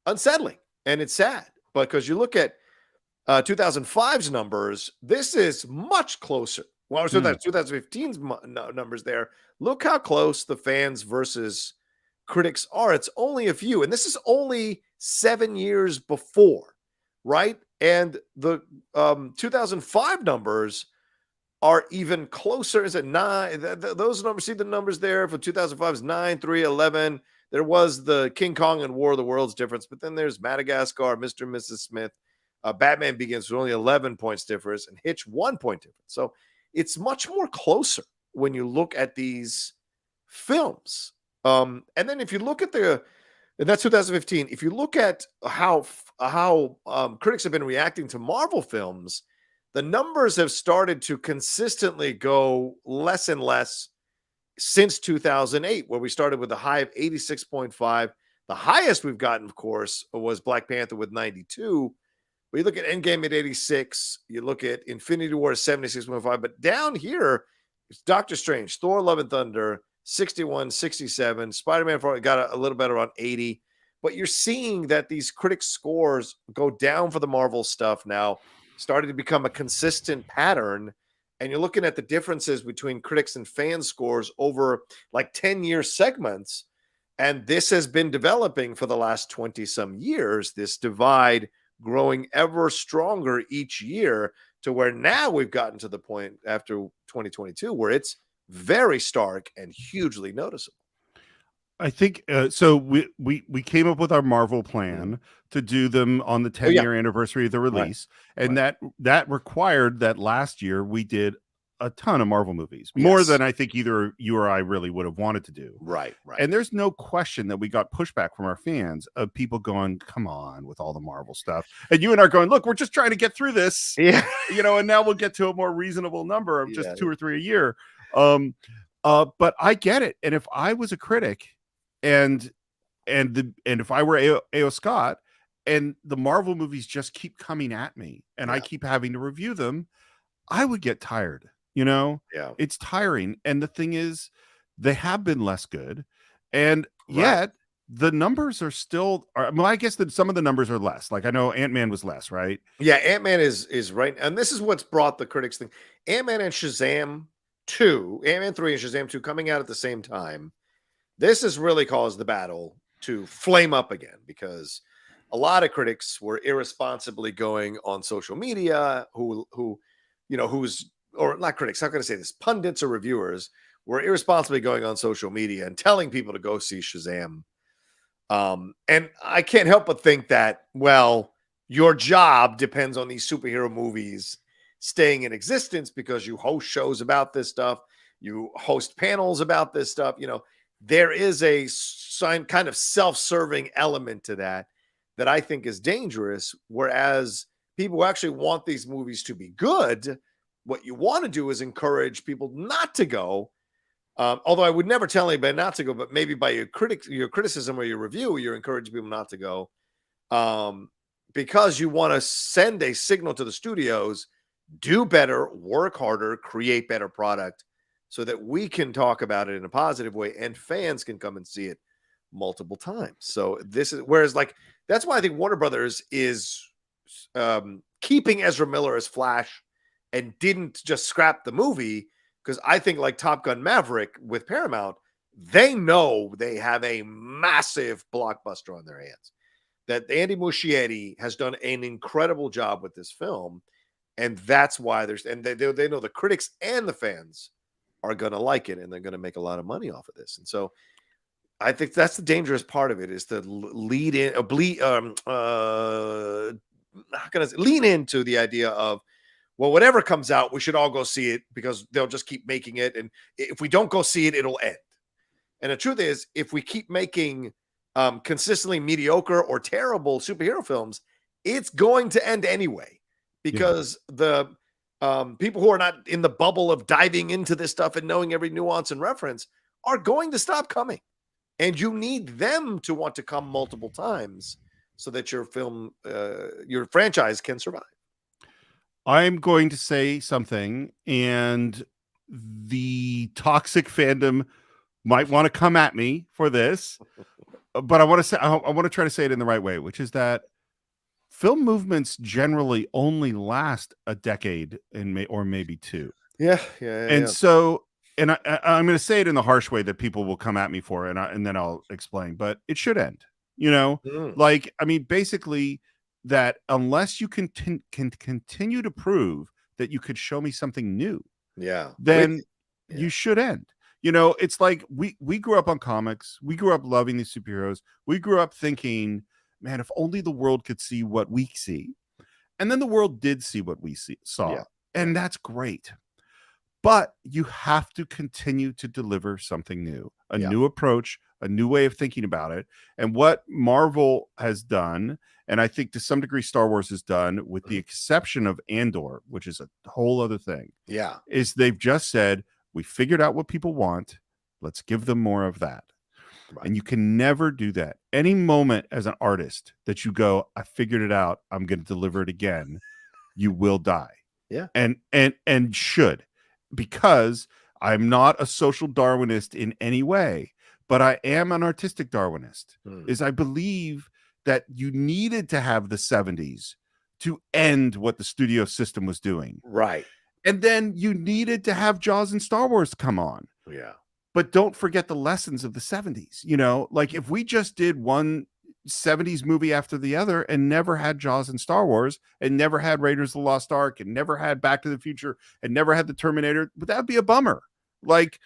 unsettling and it's sad because you look at 2005's numbers, this is much closer. Well, so that's 2015's numbers there. Look how close the fans versus critics are. It's only a few. And this is only 7 years before, right? And the 2005 numbers are even closer. Is it 9? Those numbers, see the numbers there for 2005 is 9, 3, 11. There was the King Kong and War of the Worlds difference, but then there's Madagascar, Mr. and Mrs. Smith, Batman Begins with only 11 points difference, and Hitch 1 point difference. So it's much more closer when you look at these films. And then if you look at and that's 2015. If you look at how critics have been reacting to Marvel films, the numbers have started to consistently go less and less since 2008, where we started with a high of 86.5. The highest we've gotten, of course, was Black Panther with 92. But you look at Endgame at 86. You look at Infinity War 76.5. But down here, it's Doctor Strange, Thor, Love and Thunder, 61, 67. Spider-Man got a little better on 80. But you're seeing that these critics' scores go down for the Marvel stuff now, starting to become a consistent pattern. And you're looking at the differences between critics and fan scores over like 10-year segments. And this has been developing for the last 20-some years, this divide growing ever stronger each year to where now we've gotten to the point after 2022 where it's very stark and hugely noticeable. I think so. We came up with our Marvel plan to do them on the 10-year anniversary of the release, and that required that last year we did a ton of Marvel movies, more than I think either you or I really would have wanted to do. Right. And there's no question that we got pushback from our fans of people going, "Come on with all the Marvel stuff," and you and I are going, "Look, we're just trying to get through this, and now we'll get to a more reasonable number of just 2 or 3 a year." But I get it, and if I was a critic. And if I were A.O. Scott and the Marvel movies just keep coming at me and I keep having to review them, I would get tired, It's tiring. And the thing is, they have been less good. And yet the numbers are still, I guess that some of the numbers are less. Like I know Ant-Man was less, right? Yeah, Ant-Man is right. And this is what's brought the critics thing. Ant-Man and Shazam 2, Ant-Man 3 and Shazam 2 coming out at the same time. This has really caused the battle to flame up again because a lot of critics were irresponsibly going on social media or not critics, how can I say this? Pundits or reviewers were irresponsibly going on social media and telling people to go see Shazam. And I can't help but think that, well, your job depends on these superhero movies staying in existence because you host shows about this stuff. You host panels about this stuff, There is a kind of self-serving element to that I think is dangerous. Whereas people who actually want these movies to be good, what you want to do is encourage people not to go. Although I would never tell anybody not to go, but maybe by your criticism or your review, you're encouraging people not to go because you want to send a signal to the studios, do better, work harder, create better product, so that we can talk about it in a positive way and fans can come and see it multiple times. So that's why I think Warner Brothers is keeping Ezra Miller as Flash and didn't just scrap the movie, because I think like Top Gun Maverick with Paramount, they know they have a massive blockbuster on their hands. That Andy Muschietti has done an incredible job with this film, and that's why they know the critics and the fans are going to like it, and they're going to make a lot of money off of this. And so I think that's the dangerous part of it, is to lead in, how can I say, lean into the idea of, well, whatever comes out, we should all go see it because they'll just keep making it. And if we don't go see it, it'll end. And the truth is, if we keep making consistently mediocre or terrible superhero films, it's going to end anyway, because the people who are not in the bubble of diving into this stuff and knowing every nuance and reference are going to stop coming. And you need them to want to come multiple times so that your film, your franchise can survive. I'm going to say something, and the toxic fandom might want to come at me for this, but I want to try to say it in the right way, which is that film movements generally only last a decade or maybe two. Yeah. So, and I'm going to say it in the harsh way that people will come at me for, and then I'll explain, but it should end, like, I mean, basically that unless you can continue to prove that you could show me something new, then you should end. It's like we grew up on comics. We grew up loving these superheroes. We grew up thinking, man, if only the world could see what we see. And then the world did see what we saw. And that's great. But you have to continue to deliver something new, a new approach, a new way of thinking about it. And what Marvel has done, and I think to some degree Star Wars has done, with the exception of Andor, which is a whole other thing, is they've just said, we figured out what people want. Let's give them more of that. Right. And you can never do that. Any moment as an artist that you go, I figured it out, I'm going to deliver it again, you will die. And should. Because I'm not a social Darwinist in any way, but I am an artistic Darwinist. Is I believe that you needed to have the 70s to end what the studio system was doing. Right. And then you needed to have Jaws and Star Wars come on. Yeah. But don't forget the lessons of the 70s. Like if we just did one 70s movie after the other and never had Jaws and Star Wars and never had Raiders of the Lost Ark and never had Back to the Future and never had the Terminator, but that'd be a bummer. Like,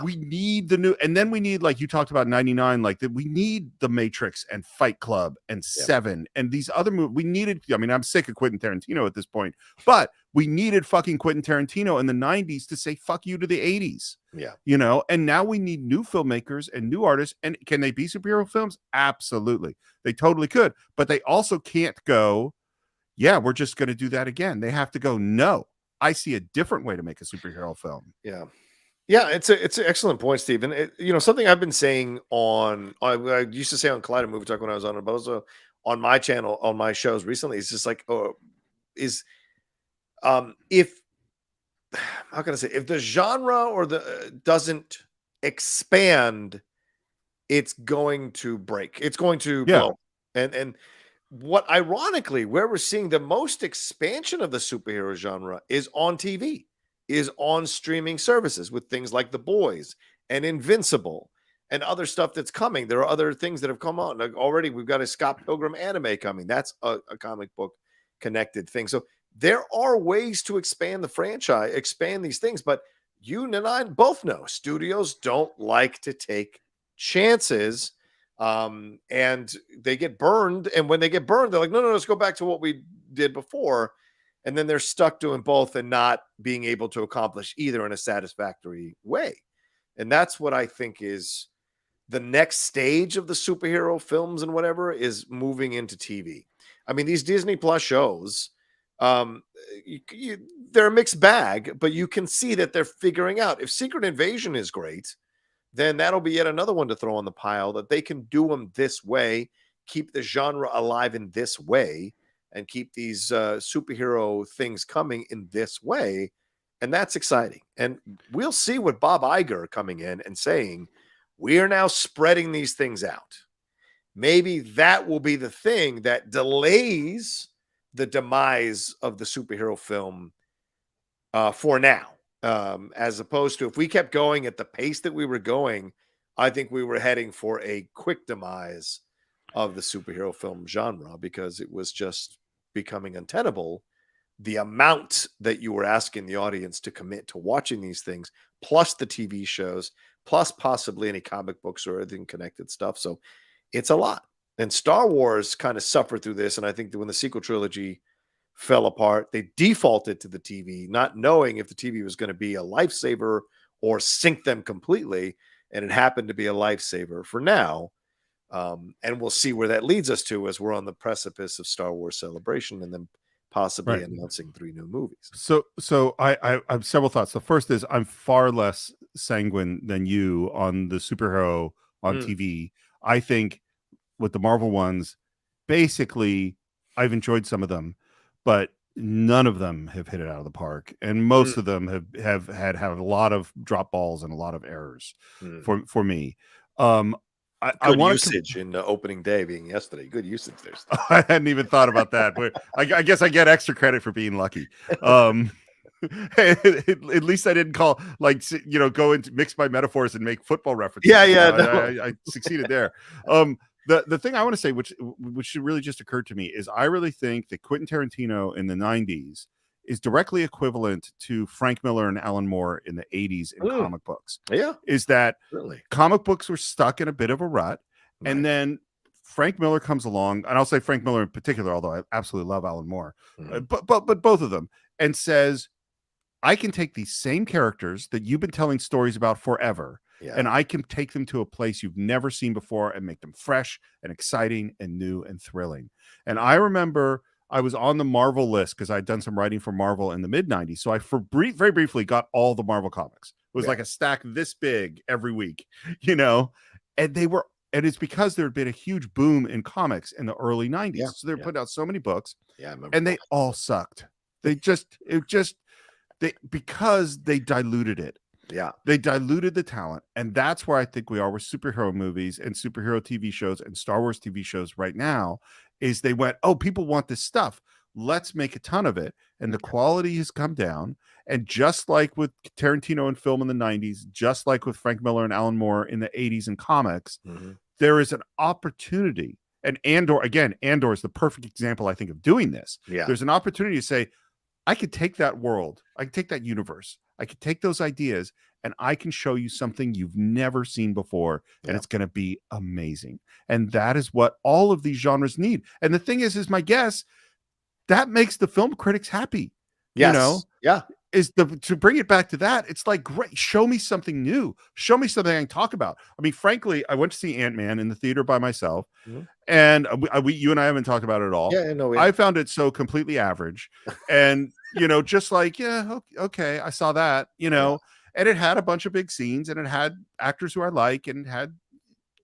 we need the new, and then we need, like you talked about 99, like that we need the Matrix and Fight Club and Seven and these other movies. We needed, I mean, I'm sick of Quentin Tarantino at this point, but we needed fucking Quentin Tarantino in the 90s to say fuck you to the 80s. And now we need new filmmakers and new artists. And can they be superhero films? Absolutely. They totally could, but they also can't go, we're just going to do that again. They have to go, no, I see a different way to make a superhero film. Yeah, it's an excellent point, Steve. And something I've been saying I used to say on Collider Movie Talk when I was on it, but also on my channel, on my shows recently, it's just like, if how can I say, if the genre or doesn't expand, it's going to break. It's going to blow. And what ironically, where we're seeing the most expansion of the superhero genre is on TV. Is on streaming services with things like The Boys and Invincible and other stuff that's coming. There are other things that have come on. Like already we've got a Scott Pilgrim anime coming. That's a comic book connected thing. So there are ways to expand the franchise, expand these things, but you and I both know studios don't like to take chances, and they get burned. And when they get burned, they're like, no, let's go back to what we did before. And then they're stuck doing both and not being able to accomplish either in a satisfactory way. And that's what I think is the next stage of the superhero films and whatever is moving into TV. I mean, these Disney Plus shows, they're a mixed bag, but you can see that they're figuring out. If Secret Invasion is great, then that'll be yet another one to throw on the pile, that they can do them this way, keep the genre alive in this way, and keep these superhero things coming in this way. And that's exciting. And we'll see what Bob Iger coming in and saying, we are now spreading these things out. Maybe that will be the thing that delays the demise of the superhero film for now. As opposed to if we kept going at the pace that we were going, I think we were heading for a quick demise of the superhero film genre because it was just becoming untenable. The amount that you were asking the audience to commit to watching these things, plus the TV shows, plus possibly any comic books or anything connected stuff. So it's a lot. And Star Wars kind of suffered through this. And I think that when the sequel trilogy fell apart, they defaulted to the TV, not knowing if the TV was going to be a lifesaver or sink them completely. And it happened to be a lifesaver for now. And we'll see where that leads us to as we're on the precipice of Star Wars Celebration and then possibly announcing 3 new movies. So I have several thoughts. The first is I'm far less sanguine than you on the superhero on TV. I think with the Marvel ones, basically I've enjoyed some of them, but none of them have hit it out of the park, and most of them have had a lot of drop balls and a lot of errors for me. I Good want usage in the opening day being yesterday. Good usage there. I hadn't even thought about that, but I guess I get extra credit for being lucky. At least I didn't call, like, you know, go into mix my metaphors and make football references. I succeeded there. The thing I want to say, which really just occurred to me, is I really think that Quentin Tarantino in the 90s is directly equivalent to Frank Miller and Alan Moore in the 80s in comic books. Yeah. Is that really comic books were stuck in a bit of a rut. Right. And then Frank Miller comes along, and I'll say Frank Miller in particular, although I absolutely love Alan Moore, but both of them, and says, I can take these same characters that you've been telling stories about forever, and I can take them to a place you've never seen before and make them fresh and exciting and new and thrilling. And I remember I was on the Marvel list because I'd done some writing for Marvel in the mid-90s. So I very briefly got all the Marvel comics. It was like a stack this big every week, you know, and it's because there had been a huge boom in comics in the early 90s. So they were putting out so many books, and they all sucked. Because they diluted it. Yeah. They diluted the talent. And that's where I think we are with superhero movies and superhero TV shows and Star Wars TV shows right now, is they went, oh, people want this stuff. Let's make a ton of it. And the quality has come down. And just like with Tarantino and film in the 90s, just like with Frank Miller and Alan Moore in the 80s in comics, there is an opportunity. And Andor is the perfect example, I think, of doing this. Yeah. There's an opportunity to say, I could take that world, I could take that universe, I could take those ideas, and I can show you something you've never seen before, and it's going to be amazing. And that is what all of these genres need. And the thing is my guess, that makes the film critics happy. Yes. You know? Yeah. To bring it back to that, it's like, great, show me something new. Show me something I can talk about. I mean, frankly, I went to see Ant-Man in the theater by myself, and you and I haven't talked about it at all. Yeah, no, I found it so completely average, and you know, just like, okay, I saw that, you know, and it had a bunch of big scenes, and it had actors who I like, and had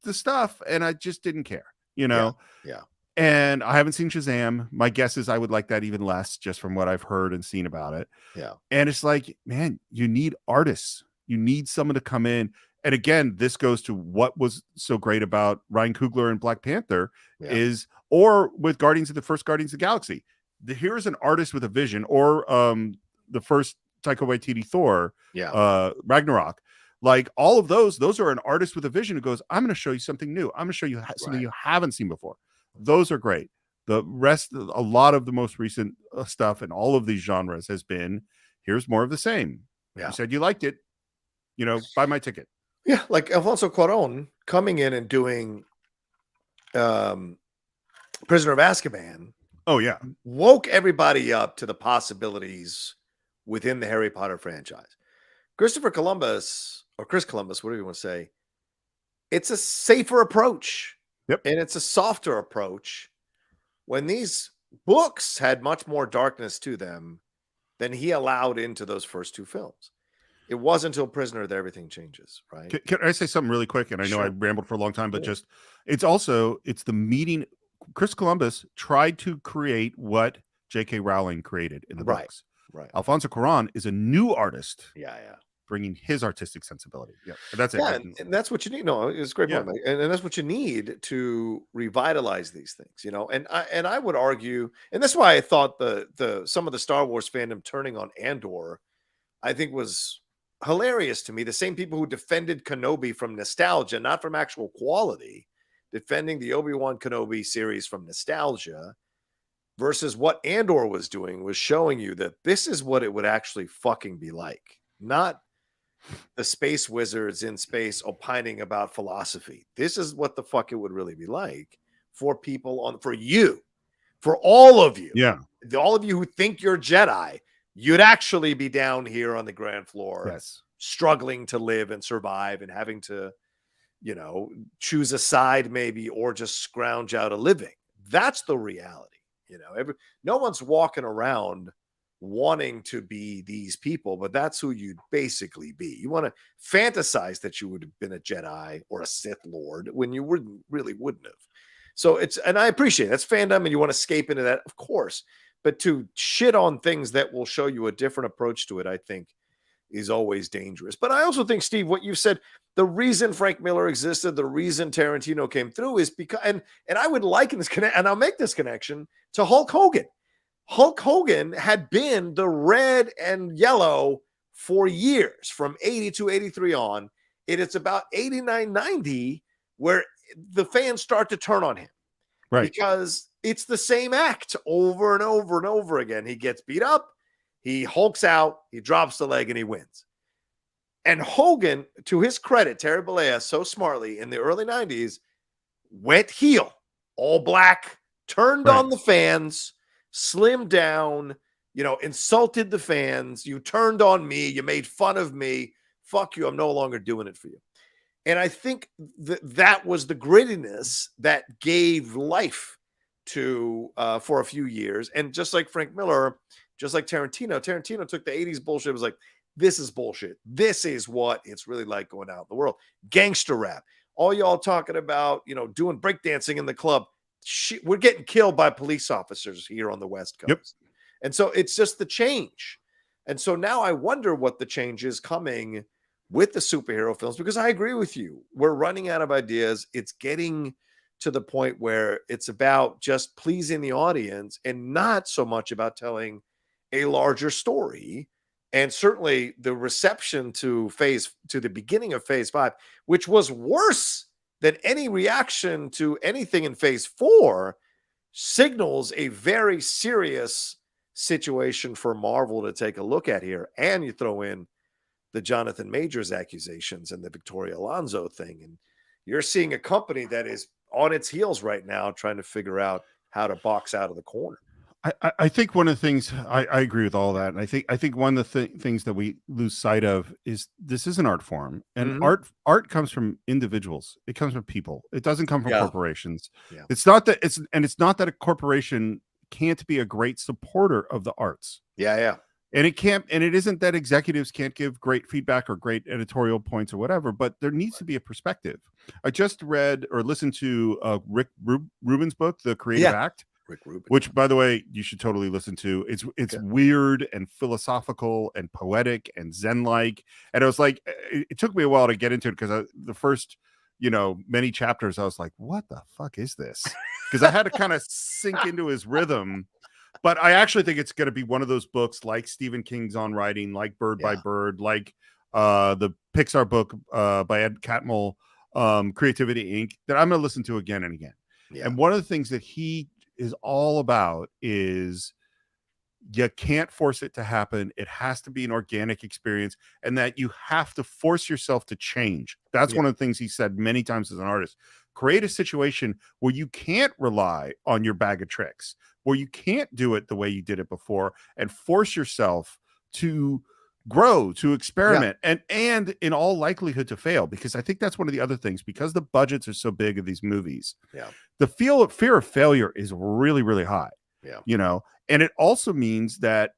the stuff, and I just didn't care, you know. Yeah. And I haven't seen Shazam. My guess is I would like that even less, just from what I've heard and seen about it. Yeah. And it's like, man, you need artists. You need someone to come in. And again, this goes to what was so great about Ryan Coogler and Black Panther or with the first Guardians of the Galaxy. Here's an artist with a vision, or the first Taika Waititi Thor, Ragnarok. Like all of those are an artist with a vision who goes, I'm going to show you something new. I'm going to show you something you haven't seen before. Those are great. The rest, a lot of the most recent stuff in all of these genres has been, here's more of the same. You said you liked it, you know, buy my ticket. Yeah, like Alfonso Cuarón coming in and doing Prisoner of Azkaban. Oh, yeah. Woke everybody up to the possibilities within the Harry Potter franchise. Chris Columbus, whatever you want to say, it's a safer approach. Yep. And it's a softer approach when these books had much more darkness to them than he allowed into those first 2 films. It wasn't until Prisoner that everything changes, right? Can I say something really quick? And I know I rambled for a long time, but it's the meeting. Chris Columbus tried to create what J.K. Rowling created in the books. Right. Alfonso Cuarón is a new artist. Yeah. Bringing his artistic sensibility. Yeah, that's it. Yeah, and that's what you need. No, it's a great point, and that's what you need to revitalize these things, you know. And I would argue, and that's why I thought the some of the Star Wars fandom turning on Andor I think was hilarious to me. The same people who defended Kenobi from nostalgia, not from actual quality, defending the Obi-Wan Kenobi series from nostalgia, versus what Andor was doing, was showing you that this is what it would actually fucking be like. Not the space wizards in space opining about philosophy. This is what the fuck it would really be like for people for you, for all of you. Yeah. All of you who think you're Jedi, you'd actually be down here on the ground floor, Yes, struggling to live and survive and having to, choose a side maybe, or just scrounge out a living. That's the reality. No one's walking around wanting to be these people, but that's who you'd basically be. You want to fantasize that you would have been a Jedi or a Sith Lord when you wouldn't have. So and I appreciate it. That's fandom, and you want to escape into that, of course. But to shit on things that will show you a different approach to it, I think, is always dangerous. But I also think, Steve, what you said, the reason Frank Miller existed, the reason Tarantino came through is because, and I would liken this and I'll make this connection to Hulk Hogan. Hulk Hogan had been the red and yellow for years, from 82, 83 on. It's about 89, 90 where the fans start to turn on him. right. Because it's the same act over and over and over again. He gets beat up, he hulks out, he drops the leg, and he wins. And Hogan, to his credit, Terry Bollea, so smartly in the early 90s, went heel, all black, turned on the fans, slimmed down, insulted the fans. You turned on me. You made fun of me. Fuck you. I'm no longer doing it for you. And I think that was the grittiness that gave life to for a few years. And just like Frank Miller, just like Tarantino took the 80s bullshit. It was like, this is bullshit. This is what it's really like going out in the world. Gangster rap. All y'all talking about, doing breakdancing in the club. We're getting killed by police officers here on the West Coast. Yep. And so it's just the change. And so now I wonder what the change is coming with the superhero films, because I agree with you. We're running out of ideas. It's getting to the point where it's about just pleasing the audience and not so much about telling a larger story. And certainly the reception to the beginning of phase 5, which was worse than any reaction to anything in phase 4, signals a very serious situation for Marvel to take a look at here. And you throw in the Jonathan Majors accusations and the Victoria Alonso thing, and you're seeing a company that is on its heels right now trying to figure out how to box out of the corner. I think one of the things I agree with all that, and I think one of the things that we lose sight of is this is an art form, and art comes from individuals. It comes from people. It doesn't come from corporations. Yeah. It's not that a corporation can't be a great supporter of the arts. Yeah. And it isn't that executives can't give great feedback or great editorial points or whatever, but there needs to be a perspective. I just read or listened to Rick Rubin's book, The Creative Act. Rick Rubin. Which, by the way, you should totally listen to. It's weird and philosophical and poetic and Zen-like. And I was like, it took me a while to get into it because the first, many chapters, I was like, what the fuck is this? Because I had to kind of sink into his rhythm. But I actually think it's going to be one of those books like Stephen King's On Writing, like Bird by Bird, like the Pixar book by Ed Catmull, Creativity Inc., that I'm going to listen to again and again. Yeah. And one of the things that he is all about is you can't force it to happen. It has to be an organic experience, and that you have to force yourself to change. That's one of the things he said many times as an artist. Create a situation where you can't rely on your bag of tricks, where you can't do it the way you did it before, and force yourself to grow, to experiment, and in all likelihood to fail. Because I think that's one of the other things, because the budgets are so big of these movies. The fear of failure is really, really high. And it also means that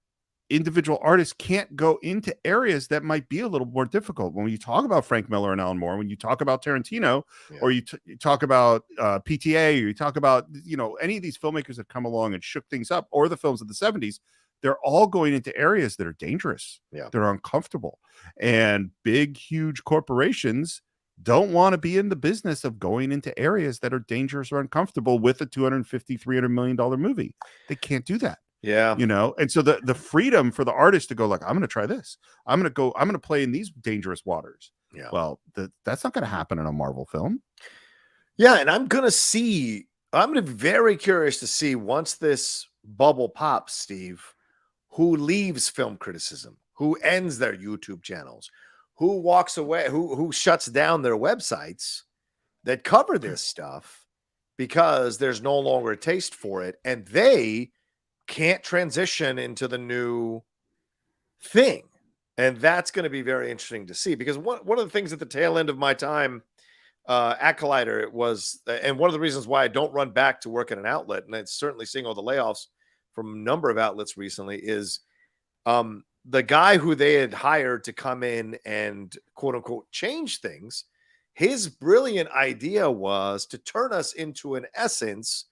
individual artists can't go into areas that might be a little more difficult. When you talk about Frank Miller and Alan Moore, when you talk about Tarantino, or you talk about PTA, or you talk about any of these filmmakers that come along and shook things up, or the films of the 70s, they're all going into areas that are dangerous. They're uncomfortable, and big, huge corporations don't want to be in the business of going into areas that are dangerous or uncomfortable with a $250-300 million movie. They can't do that. Yeah. And so the freedom for the artist to go like, I'm going to try this. I'm going to play in these dangerous waters. Yeah. Well, that's not going to happen in a Marvel film. Yeah. And I'm going to be very curious to see once this bubble pops, Steve, who leaves film criticism, who ends their YouTube channels, who walks away, who shuts down their websites that cover this stuff because there's no longer a taste for it. And they can't transition into the new thing. And that's going to be very interesting to see, because one of the things at the tail end of my time at Collider, it was, and one of the reasons why I don't run back to work at an outlet, and it's certainly seeing all the layoffs from a number of outlets recently, is the guy who they had hired to come in and quote unquote change things. His brilliant idea was to turn us into, in essence,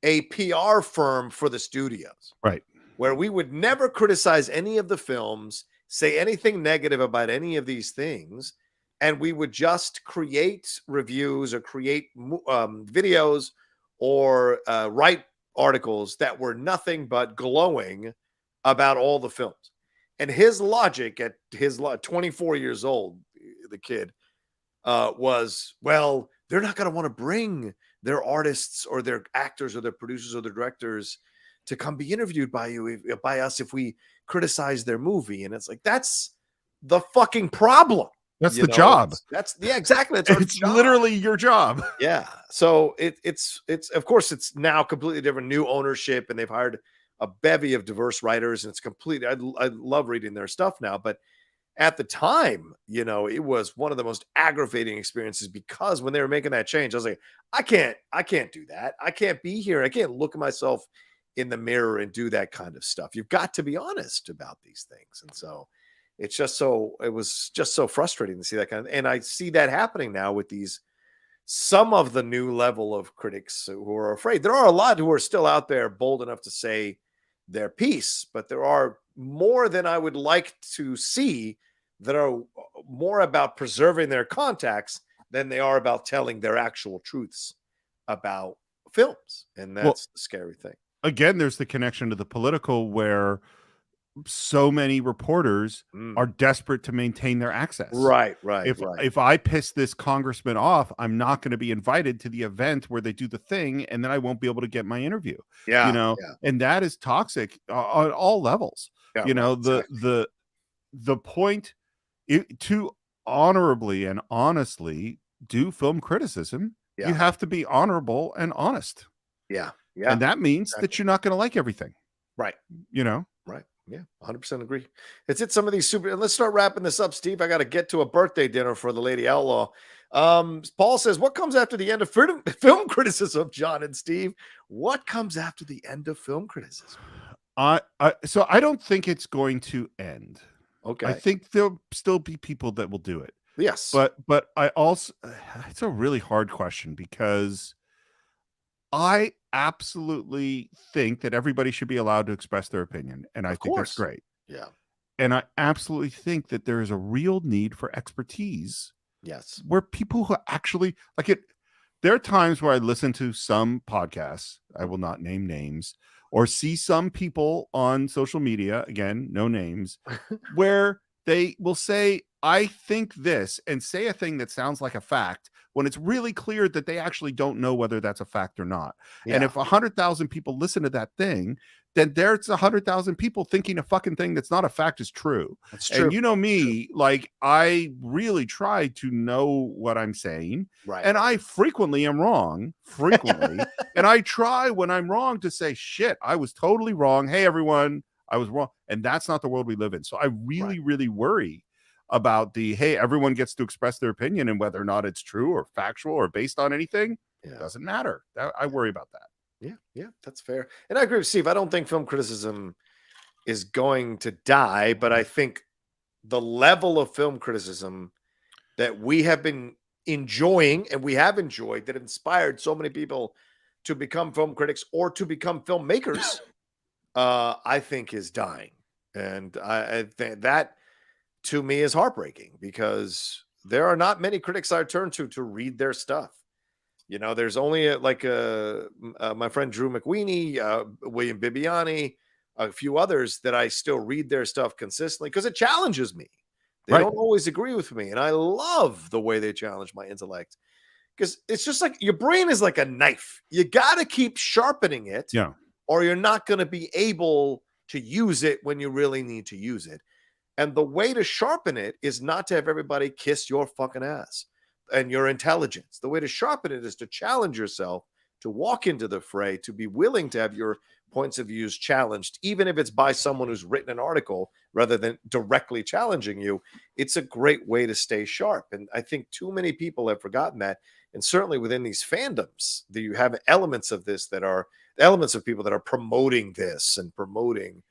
a PR firm for the studios, right? Where we would never criticize any of the films, say anything negative about any of these things, and we would just create reviews or create videos or write articles that were nothing but glowing about all the films. And his logic at his 24 years old, the kid, was, well, they're not going to want to bring their artists or their actors or their producers or their directors to come be interviewed by us if we criticize their movie. And it's like, that's the fucking problem. That's the job. Yeah, exactly. It's literally your job. Yeah. So it's of course it's now completely different, new ownership, and they've hired a bevy of diverse writers, and it's completely, I love reading their stuff now. But at the time, it was one of the most aggravating experiences, because when they were making that change, I was like, I can't do that. I can't be here. I can't look at myself in the mirror and do that kind of stuff. You've got to be honest about these things. And so it was just so frustrating to see that kind of, and I see that happening now with some of the new level of critics who are afraid. There are a lot who are still out there bold enough to say their piece, but there are more than I would like to see that are more about preserving their contacts than they are about telling their actual truths about films. And that's the scary thing. Again, there's the connection to the political, where so many reporters are desperate to maintain their access. Right. If I piss this congressman off, I'm not going to be invited to the event where they do the thing, and then I won't be able to get my interview. Yeah. And that is toxic on all levels. Yeah, exactly. The point to honorably and honestly do film criticism, you have to be honorable and honest. Yeah. And that means that you're not going to like everything. Right. Right. Yeah, 100% agree. Some of these and let's start wrapping this up, Steve. I got to get to a birthday dinner for the Lady Outlaw. Paul says, what comes after the end of film criticism, John and Steve? What comes after the end of film criticism? So I don't think it's going to end. Okay. I think there'll still be people that will do it. Yes. But I also, it's a really hard question, because I absolutely think that everybody should be allowed to express their opinion. And I think that's great. Yeah. And I absolutely think that there is a real need for expertise. Yes. Where people who actually like it, there are times where I listen to some podcasts, I will not name names, or see some people on social media, again, no names, where they will say, I think this, and say a thing that sounds like a fact, when it's really clear that they actually don't know whether that's a fact or not. Yeah. And if 100,000 people listen to that thing, then there's 100,000 people thinking a fucking thing that's not a fact is true. That's true. And you know me, like, I really try to know what I'm saying. Right. And I frequently am wrong, and I try when I'm wrong to say, shit, I was totally wrong. Hey, everyone, I was wrong. And that's not the world we live in. So I really, really worry about hey, everyone gets to express their opinion, and whether or not it's true or factual or based on anything, it doesn't matter. I worry about that. Yeah, that's fair. And I agree with Steve. I don't think film criticism is going to die, but I think the level of film criticism that we have been enjoying, and we have enjoyed, that inspired so many people to become film critics or to become filmmakers, I think is dying. And I think that, to me, is heartbreaking, because there are not many critics I turn to read their stuff. There's only my friend Drew McWeeny, William Bibiani, a few others that I still read their stuff consistently because it challenges me. They Right. don't always agree with me, and I love the way they challenge my intellect because it's just like your brain is like a knife. You got to keep sharpening it, Yeah. or you're not going to be able to use it when you really need to use it. And the way to sharpen it is not to have everybody kiss your fucking ass and your intelligence. The way to sharpen it is to challenge yourself, to walk into the fray, to be willing to have your points of views challenged, even if it's by someone who's written an article rather than directly challenging you. It's a great way to stay sharp. And I think too many people have forgotten that. And certainly within these fandoms, you have elements of this that are elements of people that are promoting this and promoting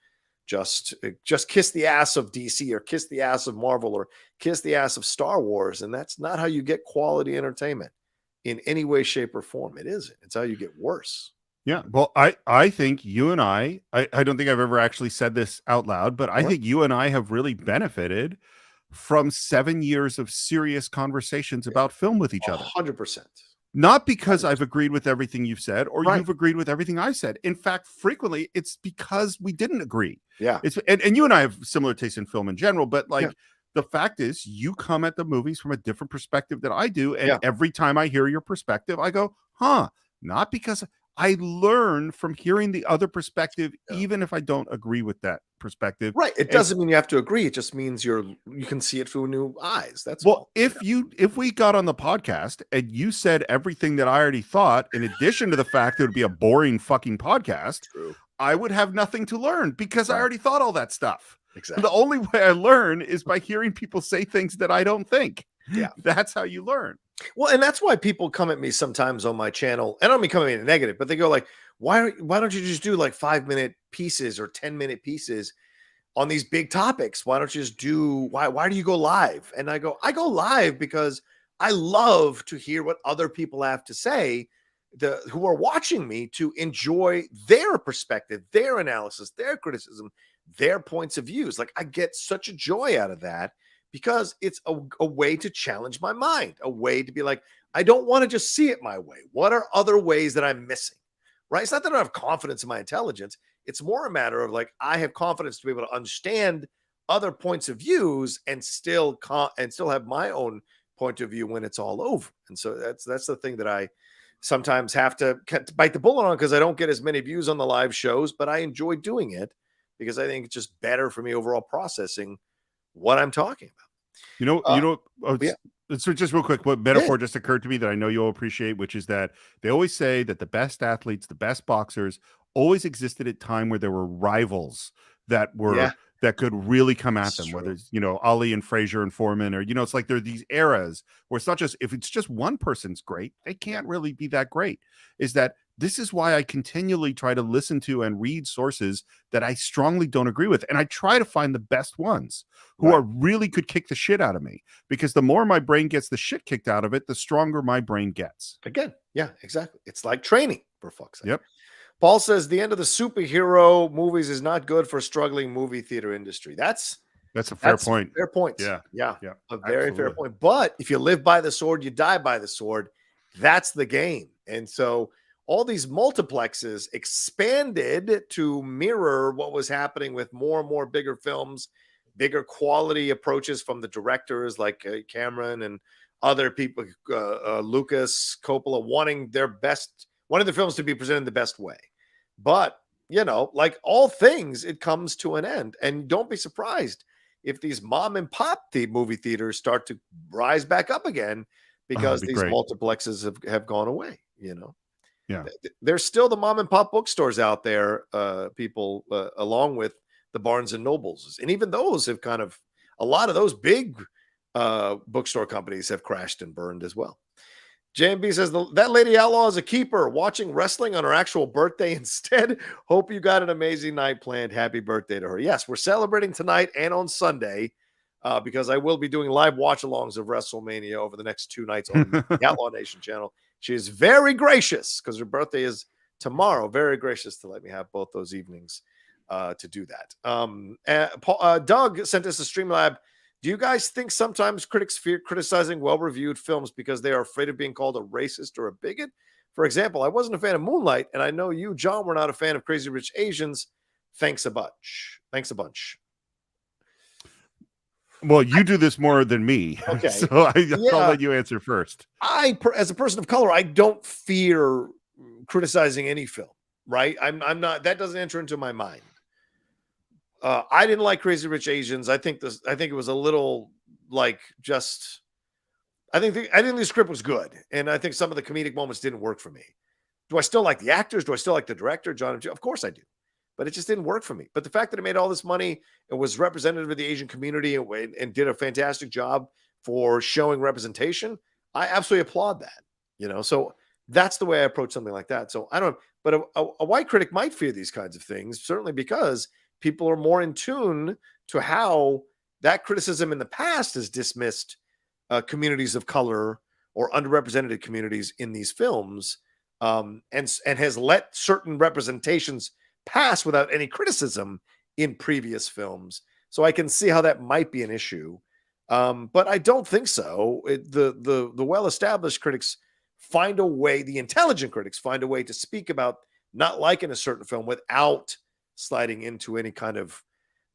just kiss the ass of DC or kiss the ass of Marvel or kiss the ass of Star Wars. And that's not how you get quality entertainment in any way, shape, or form. It isn't. It's how you get worse. Yeah. Well, I think you and I don't think I've ever actually said this out loud, but I think you and I have really benefited from 7 years of serious conversations about film with each other. 100%. Not because I've agreed with everything you've said or Right. you've agreed with everything I said. In fact, frequently it's because we didn't agree. Yeah. It's and you and I have similar taste in film in general, but like Yeah. the fact is you come at the movies from a different perspective than I do. And Yeah. every time I hear your perspective, I go, huh, not because I learn from hearing the other perspective, even if I don't agree with that perspective. Right. It doesn't mean you have to agree. It just means you can see it through new eyes. That's Well, all. if we got on the podcast and you said everything that I already thought, in addition to the fact it would be a boring fucking podcast, True. I would have nothing to learn because I Right. already thought all that stuff. Exactly. The only way I learn is by hearing people say things that I don't think. Yeah. That's how you learn. Well, and that's why people come at me sometimes on my channel. And I don't mean coming in negative, but they go like, why don't you just do like 5-minute pieces or 10-minute pieces on these big topics? Why don't you just do why do you go live? And I go live because I love to hear what other people have to say, who are watching me, to enjoy their perspective, their analysis, their criticism, their points of views. Like I get such a joy out of that because it's a way to challenge my mind, a way to be like, I don't want to just see it my way. What are other ways that I'm missing? Right? It's not that I don't have confidence in my intelligence. It's more a matter of like, I have confidence to be able to understand other points of views and still have my own point of view when it's all over. And so that's the thing that I sometimes have to bite the bullet on because I don't get as many views on the live shows, but I enjoy doing it because I think it's just better for me overall processing what I'm talking about. So just real quick, what metaphor just occurred to me that I know you'll appreciate, which is that they always say that the best athletes, the best boxers always existed at a time where there were rivals that were that could really come at them, whether it's, Ali and Frazier and Foreman, or, it's like there are these eras where it's not just, if it's just one person's great, they can't really be that great. Is that this is why I continually try to listen to and read sources that I strongly don't agree with. And I try to find the best ones who are really could kick the shit out of me, because the more my brain gets the shit kicked out of it, the stronger my brain gets. Again. Yeah, exactly. It's like training, for fuck's sake. Yep. Paul says the end of the superhero movies is not good for struggling movie theater industry. That's a fair point. Fair point. Yeah. A very fair point. But if you live by the sword, you die by the sword. That's the game. And so all these multiplexes expanded to mirror what was happening with more and more bigger films, bigger quality approaches from the directors like Cameron and other people, Lucas, Coppola, wanting the films to be presented the best way. But, like all things, it comes to an end. And don't be surprised if these mom and pop movie theaters start to rise back up again, because these multiplexes have gone away, Yeah. There's still the mom and pop bookstores out there, people, along with the Barnes and Nobles. And even those have a lot of those big bookstore companies have crashed and burned as well. JMB says that Lady Outlaw is a keeper, watching wrestling on her actual birthday instead. Hope you got an amazing night planned. Happy birthday to her. Yes, we're celebrating tonight and on Sunday, because I will be doing live watch-alongs of WrestleMania over the next 2 nights on the Outlaw Nation channel. She is very gracious, because her birthday is tomorrow. Very gracious to let me have both those evenings to do that. Doug sent us a Streamlab. Do you guys think sometimes critics fear criticizing well-reviewed films because they are afraid of being called a racist or a bigot? For example, I wasn't a fan of Moonlight, and I know you, John, were not a fan of Crazy Rich Asians. Thanks a bunch. Thanks a bunch. Well, you do this more than me. Okay. So I'll let you answer first. As a person of color, I don't fear criticizing any film, right? I'm not, that doesn't enter into my mind. I didn't like Crazy Rich Asians. I think it was a little like just, I think the script was good. And I think some of the comedic moments didn't work for me. Do I still like the actors? Do I still like the director, John and Joe? Of course I do. But it just didn't work for me. But the fact that it made all this money and was representative of the Asian community and did a fantastic job for showing representation, I absolutely applaud that. So that's the way I approach something like that. So I don't, but a white critic might fear these kinds of things, certainly because people are more in tune to how that criticism in the past has dismissed communities of color or underrepresented communities in these films, and has let certain representations pass without any criticism in previous films. So I can see how that might be an issue. But I don't think so. The well-established critics find a way, the intelligent critics find a way to speak about not liking a certain film without sliding into any kind of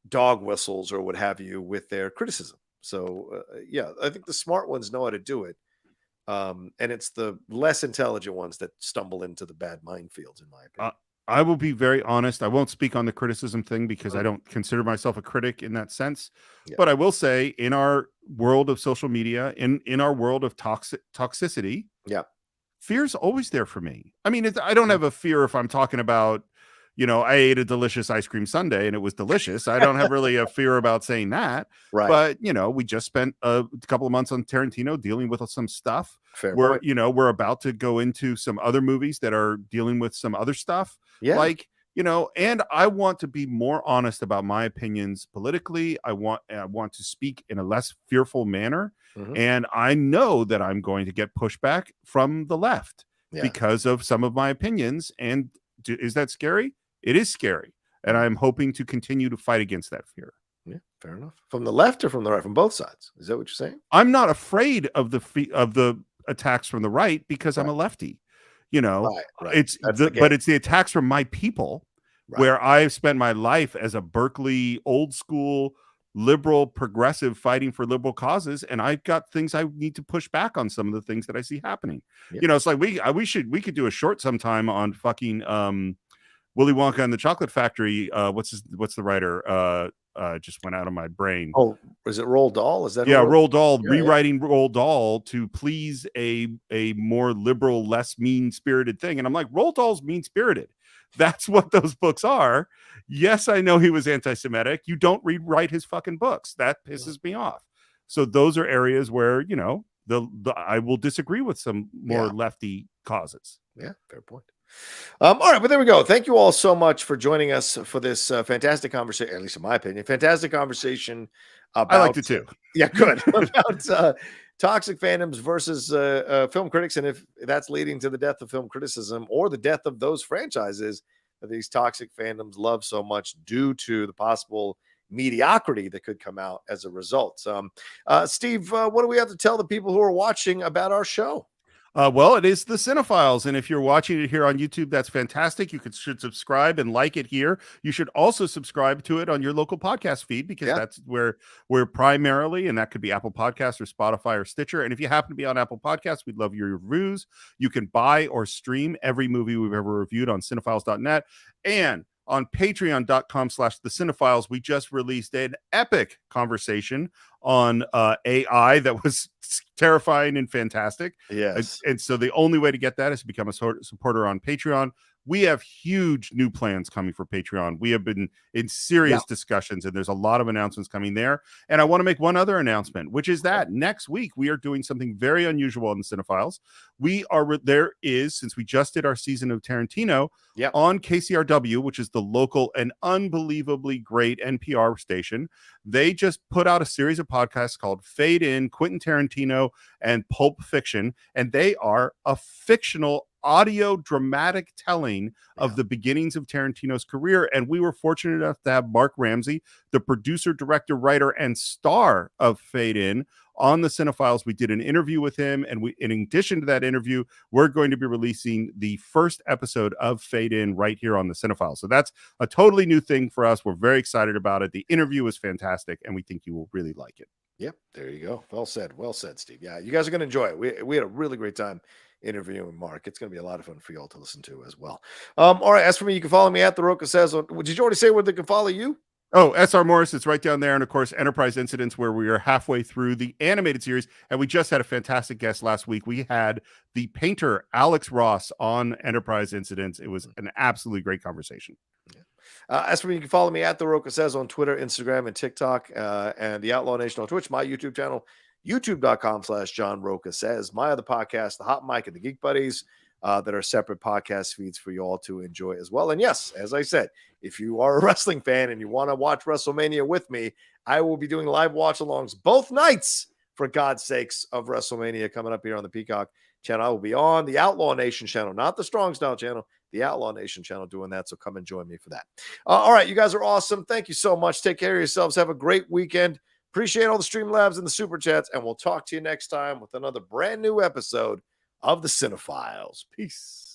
dog whistles or what have you with their criticism. So I think the smart ones know how to do it. And it's the less intelligent ones that stumble into the bad minefields, in my opinion. I will be very honest. I won't speak on the criticism thing because I don't consider myself a critic in that sense. Yeah. But I will say, in our world of social media, in our world of toxicity, fear's always there for me. I mean, I don't have a fear if I'm talking about, I ate a delicious ice cream sundae and it was delicious. I don't have really a fear about saying that. Right. But, we just spent a couple of months on Tarantino dealing with some stuff. We're about to go into some other movies that are dealing with some other stuff. Yeah. And I want to be more honest about my opinions politically. I want to speak in a less fearful manner. Mm-hmm. And I know that I'm going to get pushback from the left because of some of my opinions. And is that scary? It is scary. And I'm hoping to continue to fight against that fear. Yeah, fair enough. From the left or from the right? From both sides. Is that what you're saying? I'm not afraid of the attacks from the right because I'm a lefty. Right. It's but it's the attacks from my people where I've spent my life as a Berkeley old school liberal progressive fighting for liberal causes, and I've got things I need to push back on some of the things that I see happening. It's like we could do a short sometime on fucking Willy Wonka and the Chocolate Factory. What's the writer? Just went out of my brain. Oh, is it Roald Dahl? Is that Roald Dahl? Rewriting Roald Dahl to please a more liberal, less mean-spirited thing. And I'm like, Roald Dahl's mean-spirited. That's what those books are. Yes, I know he was anti-Semitic. You don't rewrite his fucking books. That pisses me off. So those are areas where I will disagree with some more lefty causes. Yeah, fair point. All right, but there we go. Thank you all so much for joining us for this fantastic conversation, at least in my opinion, fantastic conversation about, I liked it too. Yeah, good. About toxic fandoms versus film critics, and if that's leading to the death of film criticism or the death of those franchises that these toxic fandoms love so much due to the possible mediocrity that could come out as a result. Steve, what do we have to tell the people who are watching about our show? Well, it is the Cine-Files, and if you're watching it here on YouTube, that's fantastic. You should subscribe and like it here. You should also subscribe to it on your local podcast feed because that's where we're primarily, and that could be Apple Podcasts or Spotify or Stitcher. And if you happen to be on Apple Podcasts, we'd love your reviews. You can buy or stream every movie we've ever reviewed on Cine-Files.net. And on patreon.com/the Cine-Files, we just released an epic conversation on AI that was terrifying and fantastic. Yes. And so the only way to get that is to become a supporter on Patreon. We have huge new plans coming for Patreon. We have been in serious discussions, and there's a lot of announcements coming there. And I want to make one other announcement, which is that next week we are doing something very unusual on the Cine-Files. Since we just did our season of Tarantino on KCRW, which is the local and unbelievably great NPR station, they just put out a series of podcasts called Fade In, Quentin Tarantino, and Pulp Fiction. And they are a fictional audio dramatic telling of the beginnings of Tarantino's career. And we were fortunate enough to have Mark Ramsey, the producer, director, writer, and star of Fade In, on the Cine-Files. We did an interview with him, and in addition to that interview, we're going to be releasing the first episode of Fade In right here on the Cine-Files. So that's a totally new thing for us. We're very excited about it. The interview was fantastic, and we think you will really like it. Yep, there you go. Well said, Steve. Yeah, you guys are going to enjoy it. We had a really great time interviewing Mark. It's going to be a lot of fun for y'all to listen to as well. All right, as for me, you can follow me at the Rocha Says. Did you already say where they can follow you? Oh, SR Morris, it's right down there. And of course, Enterprise Incidents, where we are halfway through the animated series. And we just had a fantastic guest last week. We had the painter, Alex Ross, on Enterprise Incidents. It was an absolutely great conversation. Yeah. As for me, you can follow me at the Rocha Says on Twitter, Instagram, and TikTok, and the Outlaw Nation on Twitch, my YouTube channel, youtube.com/John Rocha Says, my other podcast, the Hot Mic and the Geek Buddies, that are separate podcast feeds for you all to enjoy as well. And yes, as I said, if you are a wrestling fan and you want to watch WrestleMania with me, I will be doing live watch-alongs both nights, for God's sakes, of WrestleMania coming up here on the Peacock channel. I will be on the Outlaw Nation channel, not the Strong Style channel, the Outlaw Nation channel doing that. So come and join me for that. All right, you guys are awesome. Thank you so much. Take care of yourselves. Have a great weekend. Appreciate all the Streamlabs and the Super Chats, and we'll talk to you next time with another brand new episode of the Cine-Files. Peace.